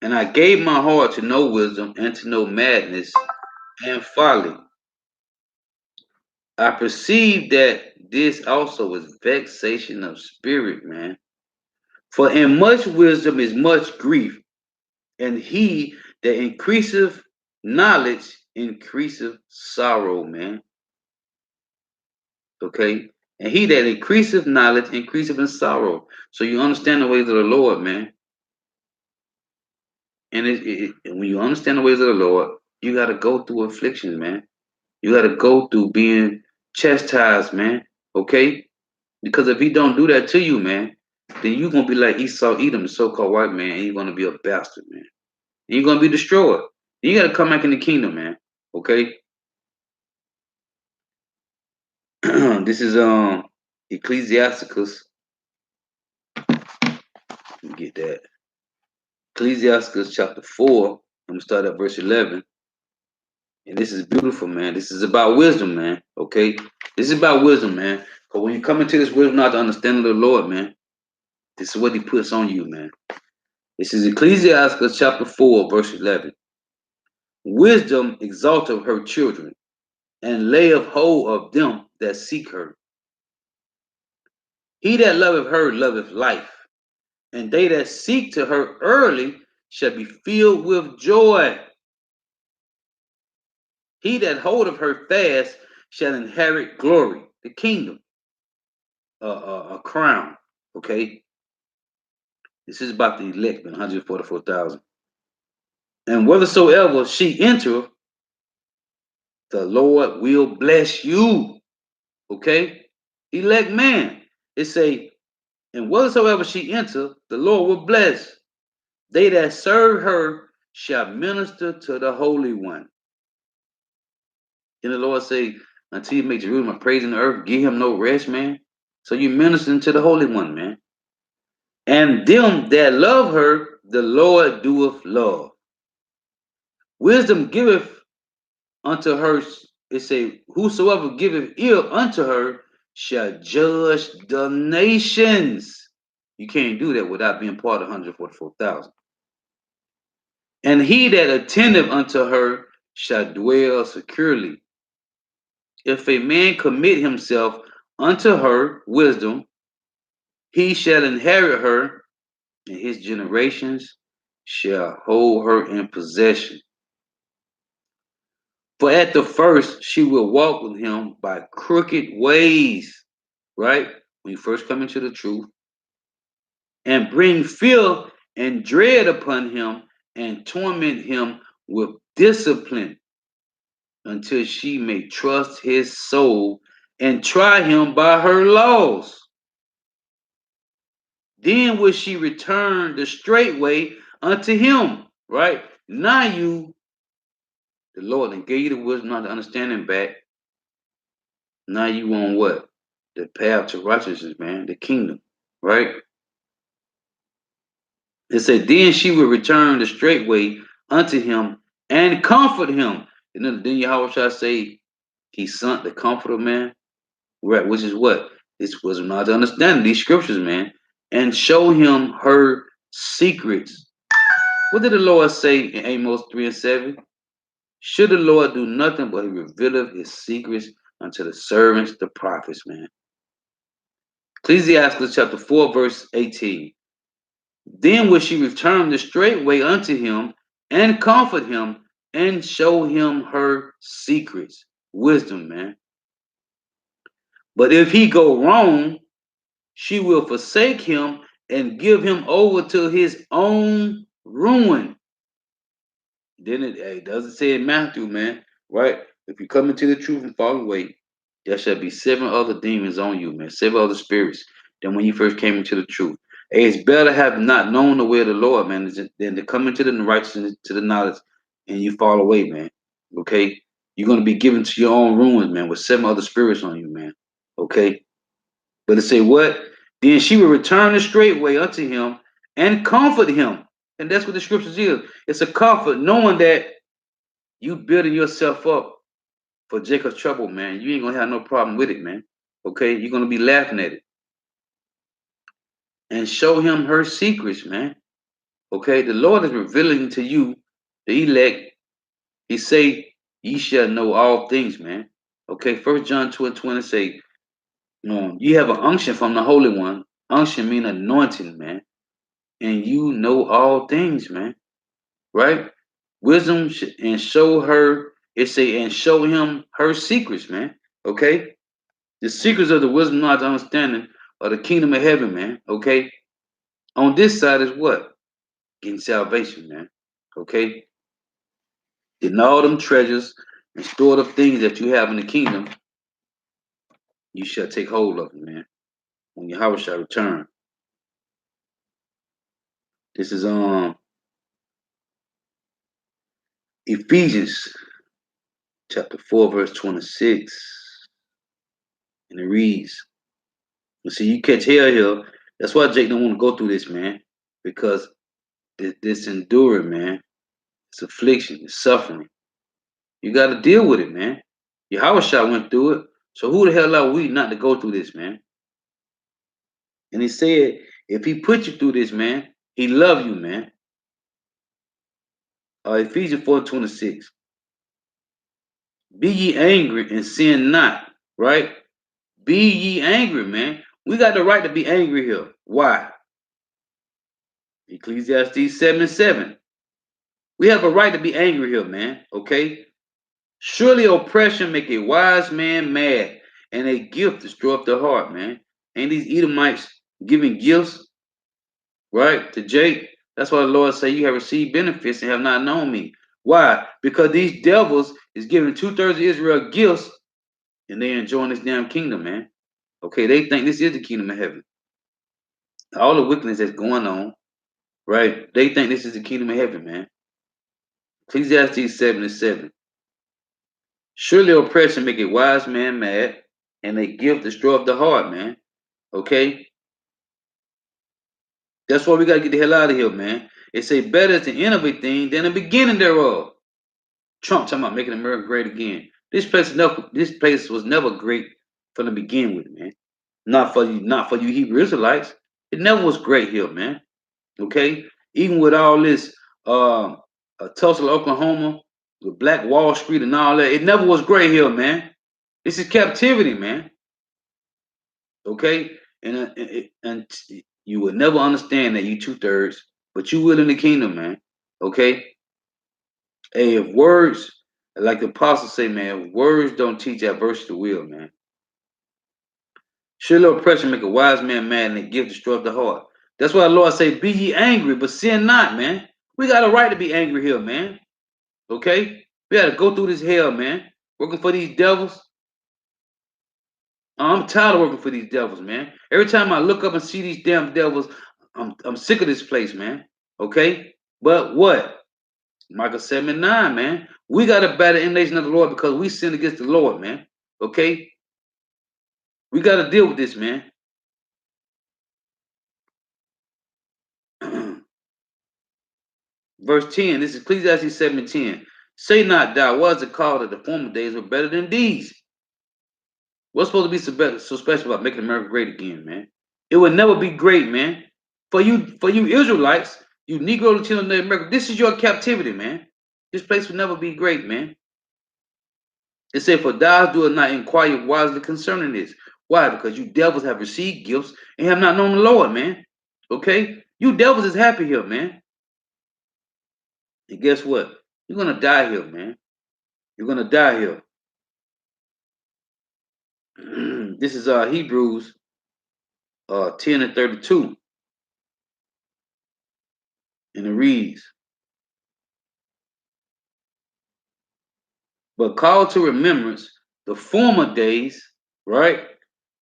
And I gave my heart to know wisdom and to know madness and folly. I perceive that this also is vexation of spirit, man. For in much wisdom is much grief, and he that increaseth knowledge increaseth sorrow, man. Okay? And he that increaseth knowledge increaseth in sorrow. So you understand the ways of the Lord, man. And when you understand the ways of the Lord, you got to go through afflictions, man. You got to go through being chastised, man. Okay? Because if he don't do that to you, man, then you're going to be like Esau, Edom, the so-called white man, and you're going to be a bastard, man. And you're going to be destroyed. You got to come back in the kingdom, man. Okay? This is Ecclesiasticus. Let me get that. Ecclesiasticus chapter 4. I'm going to start at verse 11. And this is beautiful, man. This is about wisdom, man. Okay? This is about wisdom, man. Because when you come into this wisdom, not to understand the Lord, man, this is what he puts on you, man. This is Ecclesiastes chapter 4, verse 11. Wisdom exalteth her children, and layeth hold of them that seek her. He that loveth her loveth life, and they that seek to her early shall be filled with joy. He that holdeth her fast shall inherit glory, the kingdom, a crown. Okay? This is about the elect, 144,000. And whithersoever she enter, the Lord will bless you. Okay? Elect man. It say, and whatsoever she enter, the Lord will bless. They that serve her shall minister to the Holy One. And the Lord say, until you make Jerusalem a praise in the earth, give him no rest, man. So you ministering to the Holy One, man. And them that love her, the Lord doeth love. Wisdom giveth unto her, it say, whosoever giveth ear unto her shall judge the nations. You can't do that without being part of 144,000. And he that attendeth unto her shall dwell securely. If a man commit himself unto her wisdom, he shall inherit her, and his generations shall hold her in possession. For at the first she will walk with him by crooked ways, right? When you first come into the truth, and bring fear and dread upon him and torment him with discipline until she may trust his soul and try him by her laws. Then will she return the straight way unto him, right? Now the Lord, and gave you the wisdom, not the understanding back. Now you on what? The path to righteousness, man, the kingdom, right? It said, then she will return the straight way unto him and comfort him. And then Yahweh shall say, he sent the comforter, man, right? Which is what? This was not to understand these scriptures, man, and show him her secrets. What did the Lord say in Amos 3:7? Should the Lord do nothing but he revealeth his secrets unto the servants, the prophets, man. Ecclesiastes chapter 4, verse 18. Then will she return the straight way unto him and comfort him and show him her secrets. Wisdom, man. But if he go wrong, she will forsake him and give him over to his own ruin. Then it doesn't say in Matthew, man, right? If you come into the truth and fall away, there shall be 7 other demons on you, man, 7 other spirits than when you first came into the truth. Hey, it's better have not known the way of the Lord, man, than to come into the righteousness, to the knowledge, and you fall away, man. Okay? You're going to be given to your own ruins, man, with 7 other spirits on you, man. Okay? But it say what? Then she will return the straight way unto him and comfort him. And that's what the scriptures is. It's a comfort, knowing that you building yourself up for Jacob's trouble, man. You ain't gonna have no problem with it, man. Okay? You're gonna be laughing at it. And show him her secrets, man. Okay? The Lord is revealing to you, the elect. He say, ye shall know all things, man. Okay, 1 John 2:20 say, you have an unction from the Holy One. Unction mean anointing, man. And you know all things, man. Right? Wisdom and show her, it say, and show him her secrets, man. Okay? The secrets of the wisdom, knowledge, understanding of the kingdom of heaven, man. Okay? On this side is what? Getting salvation, man. Okay? Getting all them treasures and stored up things that you have in the kingdom, you shall take hold of them, man. When Yahweh shall return. This is Ephesians chapter 4, verse 26. And it reads, you see, you catch hell here. That's why Jake don't want to go through this, man. Because this enduring, man. It's affliction, it's suffering. You got to deal with it, man. Yahweh went through it. So who the hell are we not to go through this, man? And he said, if he put you through this, man, he love you, man. Ephesians 4:26. Be ye angry and sin not, right? Be ye angry, man. We got the right to be angry here. Why? Ecclesiastes 7:7. We have a right to be angry here, man. Okay? Surely oppression make a wise man mad, and a gift destroy up the heart, man. Ain't these Edomites giving gifts, right, to Jake. That's why the Lord say you have received benefits and have not known me. Why? Because these devils is giving 2/3 of Israel gifts and they enjoying this damn kingdom, man. Okay, they think this is the kingdom of heaven. All the wickedness that's going on, right? They think this is the kingdom of heaven, man. Ecclesiastes 7:7. Surely oppression make a wise man mad, and a gift destroy the heart, man. Okay? That's why we gotta get the hell out of here, man. It say better is the end of a thing than the beginning thereof. Trump talking about making America great again. This place was never great from the beginning with, man. Not for you Hebrew Israelites. It never was great here, man. Okay? Even with all this Tulsa, Oklahoma, with Black Wall Street and all that, it never was great here, man. This is captivity, man. Okay? And you will never understand that you 2/3, but you will in the kingdom, man. Okay? Hey, if words, like the apostles say, man, words don't teach adversity will, man. Surely oppression make a wise man mad, and a gift destroy the heart. That's why the Lord say, be ye angry, but sin not, man. We got a right to be angry here, man. Okay? We got to go through this hell, man. Working for these devils. I'm tired of working for these devils, man. Every time I look up and see these damn devils, I'm sick of this place, man. Okay? But what? Micah 7:9, man. We got to battle in the nation of the Lord because we sin against the Lord, man. Okay? We got to deal with this, man. Verse 10, this is Ecclesiastes 7:10. Say not thou, was it called that the former days were better than these? What's supposed to be so special about making America great again, man? It would never be great, man. For you Israelites, you Negro children of America, this is your captivity, man. This place will never be great, man. It said, for thou doest not inquire wisely concerning this. Why? Because you devils have received gifts and have not known the Lord, man. Okay? You devils is happy here, man. And guess what? You're gonna die here, man. You're gonna die here. This is Hebrews 10:32. And it reads, but call to remembrance the former days, right?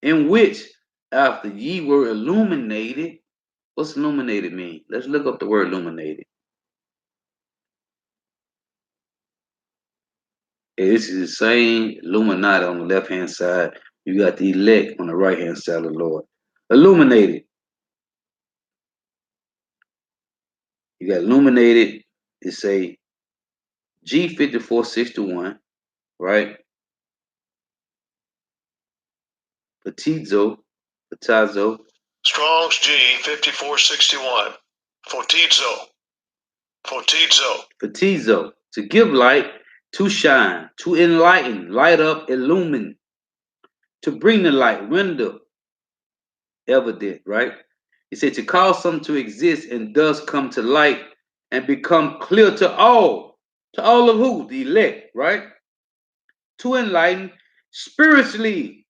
In which after ye were illuminated. What's illuminated mean? Let's look up the word illuminated. Okay, this is the same Illuminati on the left hand side. You got the elect on the right hand side of the Lord. Illuminated. You got illuminated. It's a G5461, right? Potizo. Strong's G5461. Potizo. To give light, to shine, to enlighten, light up, illumine, to bring the light, render evident, right? He said to cause something to exist and thus come to light and become clear to all. To all of who? The elect, right? To enlighten spiritually,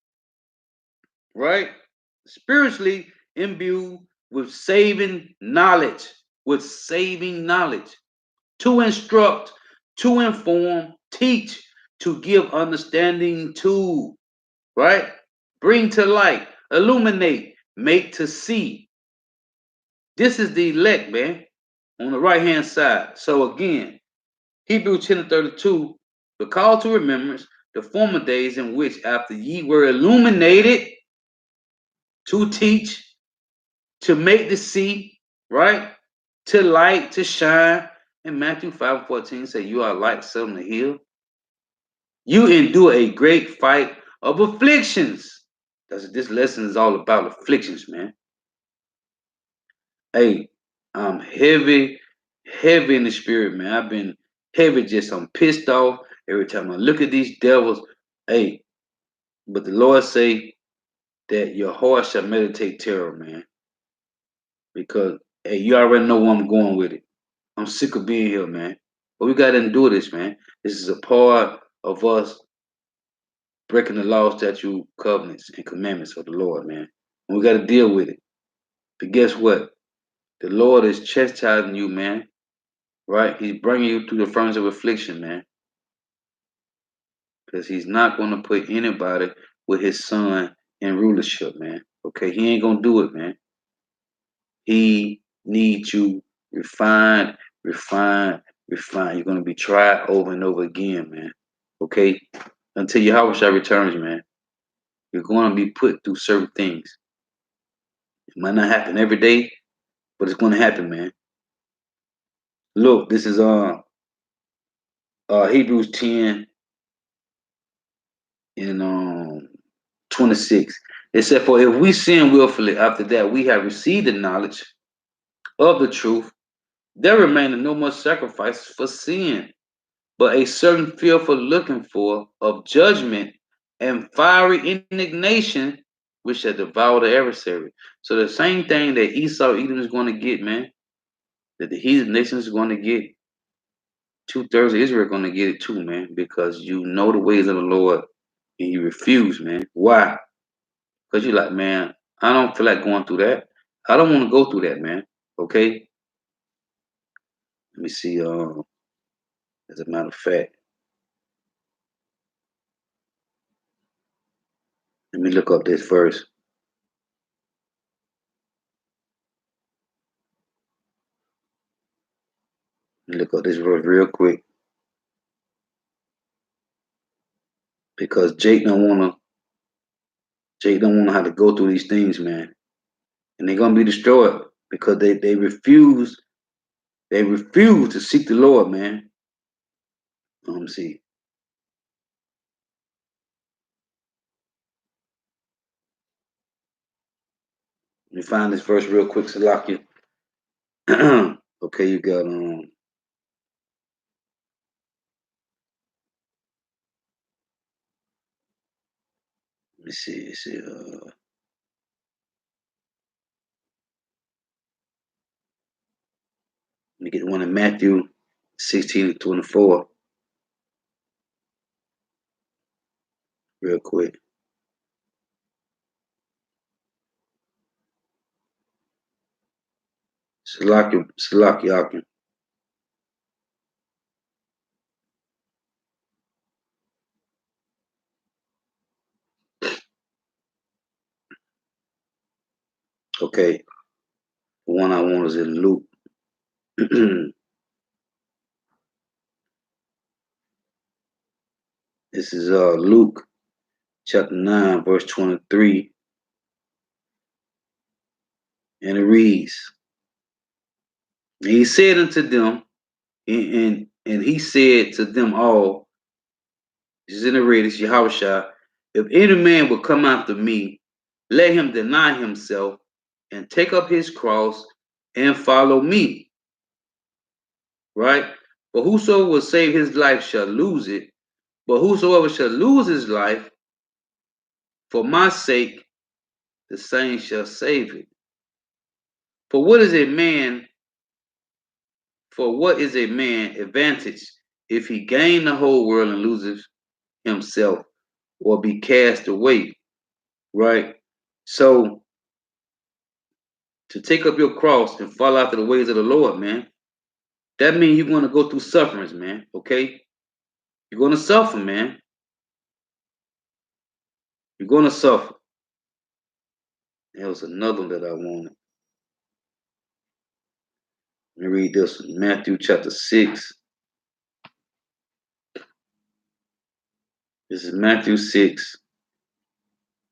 right? Spiritually imbued with saving knowledge, to instruct, to inform, teach, to give understanding to, right? Bring to light, illuminate, make to see. This is the elect, man, on the right hand side. So again, Hebrews 10:32, but call to remembrance the former days in which after ye were illuminated to teach, to make to see, right? To light, to shine. And Matthew 5:14 say, you are light set on the hill. You endure a great fight of afflictions. This lesson is all about afflictions, man. Hey, I'm heavy in the spirit, man. I've been heavy, just I'm pissed off every time I look at these devils. Hey, but the Lord say that your heart shall meditate terror, man. Because hey, you already know where I'm going with it. I'm sick of being here, man. But we gotta endure this, man. This is a part of us breaking the laws, statute, covenants, and commandments of the Lord, man. And we gotta deal with it. But guess what? The Lord is chastising you, man. Right? He's bringing you through the furnace of affliction, man. Because he's not going to put anybody with his son in rulership, man. Okay? He ain't going to do it, man. He needs you refined, refined, refined. You're going to be tried over and over again, man. Okay? Until Yahweh returns, man. You're going to be put through certain things. It might not happen every day, but it's going to happen, man. Look, this is Hebrews 10 and 26. It said, for if we sin willfully after that we have received the knowledge of the truth, there remaineth no more sacrifice for sin, but a certain fearful looking for of judgment and fiery indignation which shall devour the adversary. So the same thing that Esau Edom is going to get, man, that the heathen nations is going to get, 2/3 of Israel are going to get it too, man, because you know the ways of the Lord and you refuse, man. Why? Because you're like, man, I don't feel like going through that. I don't want to go through that, man. Okay? Let me see. As a matter of fact, let me look up this verse. Let me look up this verse real quick. Because Jake don't wanna have to go through these things, man. And they're gonna be destroyed because they refuse to seek the Lord, man. Let me see. Let me find this verse real quick, Salakia. Okay, you got let me see. Let me get one in Matthew 16:24. Real quick. Salakia. Okay. The one I want is in Luke. This is Luke chapter 9, verse 23. And it reads, and he said unto them, and he said to them all, this is in the read, it's Yahushua, if any man will come after me, let him deny himself and take up his cross and follow me. Right? For whosoever will save his life shall lose it, but whosoever shall lose his life for my sake, the same shall save it. For what is a man advantage if he gain the whole world and loses himself or be cast away? Right? So to take up your cross and follow after the ways of the Lord, man, that means you're going to go through sufferings, man. Okay? You're going to suffer, man. You're going to suffer. There was another one that I wanted. Let me read this one. Matthew chapter 6. This is Matthew 6.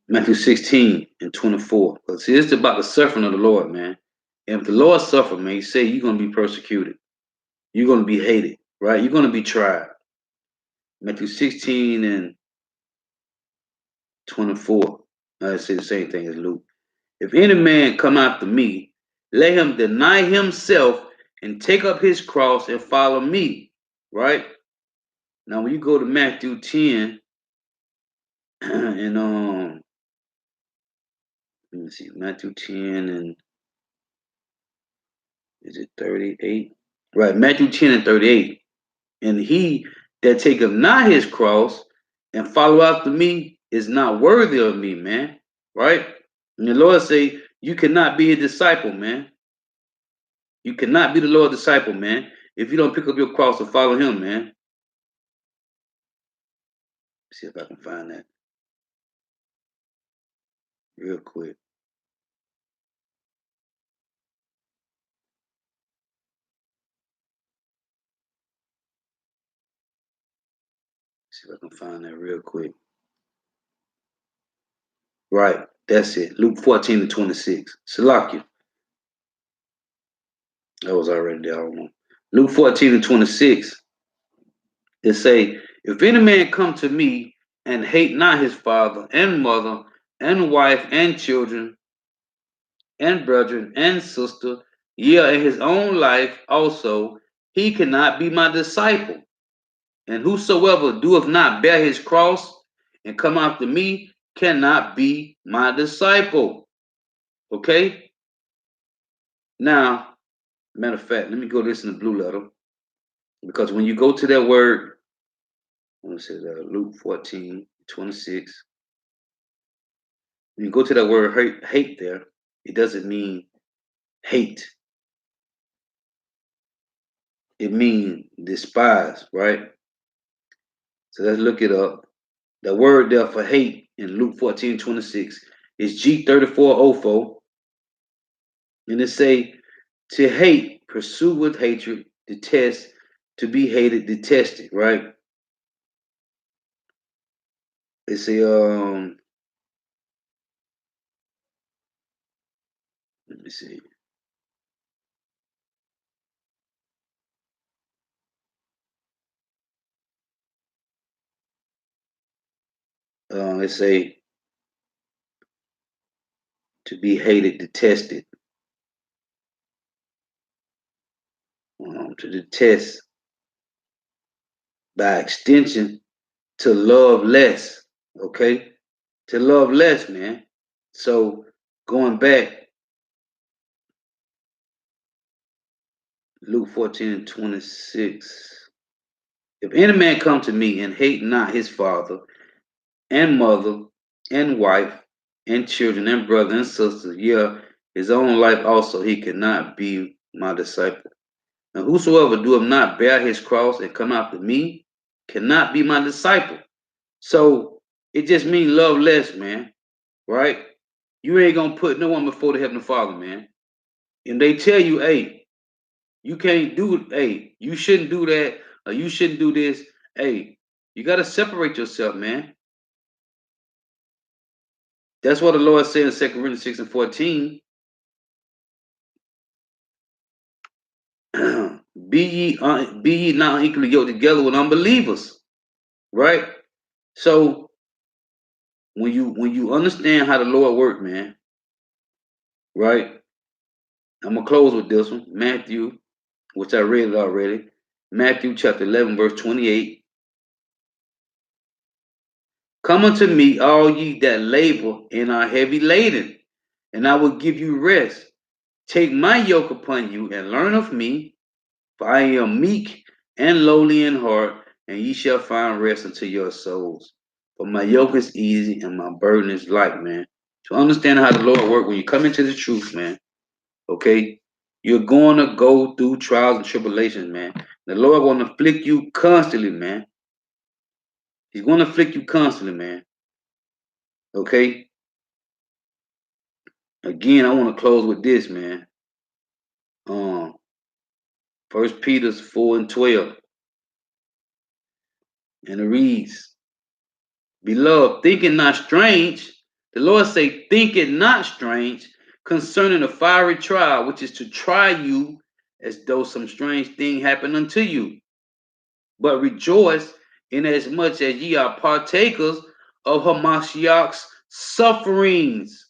Matthew 16:24. Because see, it's about the suffering of the Lord, man. And if the Lord suffer, man, he say you're going to be persecuted. You're going to be hated, right? You're going to be tried. Matthew 16:24. I say the same thing as Luke. If any man come after me, let him deny himself and take up his cross and follow me, right? Now, when you go to Matthew 10, and let me see, Matthew 10 and is it 38? Right, Matthew 10 and 38. And he that taketh not his cross and follow after me is not worthy of me, man. Right? And the Lord say, you cannot be his disciple, man. You cannot be the Lord's disciple, man, if you don't pick up your cross and follow him, man. See if I can find that real quick. See if I can find that real quick. Right, that's it. Luke 14:26. Salakia. That was already there. I don't know. Luke 14:26. It say, if any man come to me and hate not his father and mother and wife and children and brethren and sister, yea, in his own life also, he cannot be my disciple. And whosoever doeth not bear his cross and come after me cannot be my disciple. Okay? Now, matter of fact, let me go this in the blue letter. Because when you go to that word, let me say that Luke 14:26. When you go to that word hate there, it doesn't mean hate. It means despise, right? So let's look it up. The word there for hate in Luke 14:26 is G3404. And it say to hate, pursue with hatred, detest, to be hated, detested, right? It say let me see. It say to be hated, detested. To detest by extension, to love less. Okay, to love less, man. So going back, Luke 14:26. If any man come to me and hate not his father and mother and wife and children and brother and sister, yeah, his own life also, he cannot be my disciple. And whosoever doeth not bear his cross and come after me cannot be my disciple. So it just means love less, man. Right? You ain't gonna put no one before the Heavenly Father, man. And they tell you, hey, you can't do it, hey, you shouldn't do that, or you shouldn't do this. Hey, you gotta separate yourself, man. That's what the Lord said in 2 Corinthians 6:14. Be ye not equally yoked together with unbelievers. Right? So when you understand how the Lord worked, man, right? I'm gonna close with this one. Matthew, which I read it already. Matthew chapter 11, verse 28. Come unto me, all ye that labor and are heavy laden, and I will give you rest. Take my yoke upon you and learn of me, for I am meek and lowly in heart, and ye shall find rest unto your souls. For my yoke is easy and my burden is light, man. To understand how the Lord works, when you come into the truth, man, okay, you're going to go through trials and tribulations, man. The Lord going to afflict you constantly, man. He's going to afflict you constantly, man. Okay? Again, I want to close with this, man. 1 Peter 4:12. And it reads, Beloved, think it not strange. The Lord say, think it not strange concerning the fiery trial, which is to try you as though some strange thing happened unto you. But rejoice inasmuch as ye are partakers of Hamashiach's sufferings.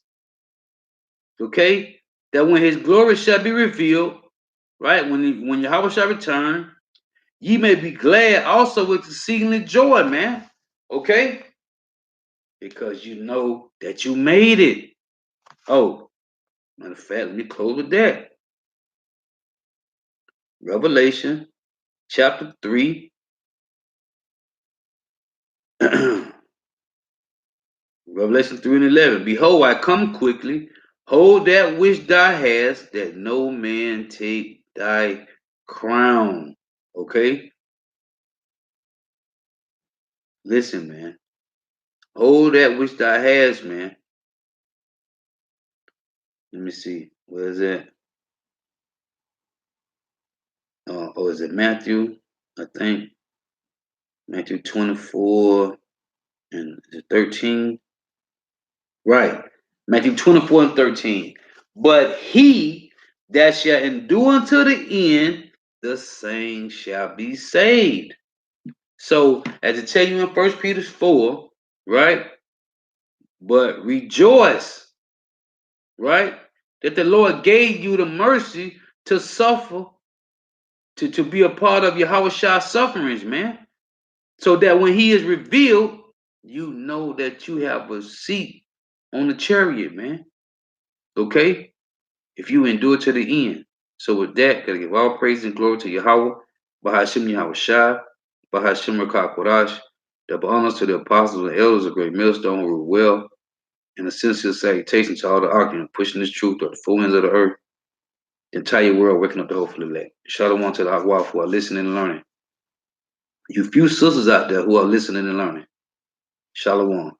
Okay? That when his glory shall be revealed, right? When Yahweh shall return, ye may be glad also with exceeding joy, man. Okay? Because you know that you made it. Oh, matter of fact, let me close with that. Revelation chapter 3. Revelation 3:11. Behold, I come quickly. Hold that which thou hast, that no man take thy crown. Okay? Listen, man. Hold that which thou hast, man. Let me see. Where is that? Is it Matthew? I think. Matthew 24 and 13. Right. Matthew 24 and 13. But he that shall endure unto the end, the same shall be saved. So, as I tell you in 1 Peter 4, right? But rejoice, right? That the Lord gave you the mercy to suffer, to be a part of Yahweh sufferings, man. So that when he is revealed, you know that you have a seat on the chariot, man. Okay? If you endure to the end. So with that, gotta give all praise and glory to Yahweh, Bahashim Yahweh Shai, Bahashim Rakah Kodash, double honors to the apostles and elders of Great Millstone who rule well, and a sincere salutation to all the argument pushing this truth to the full ends of the earth, the entire world, waking up the hopeful elect. Shalom to the Akwaf who are listening and learning. You few sisters out there who are listening and learning. Shalom.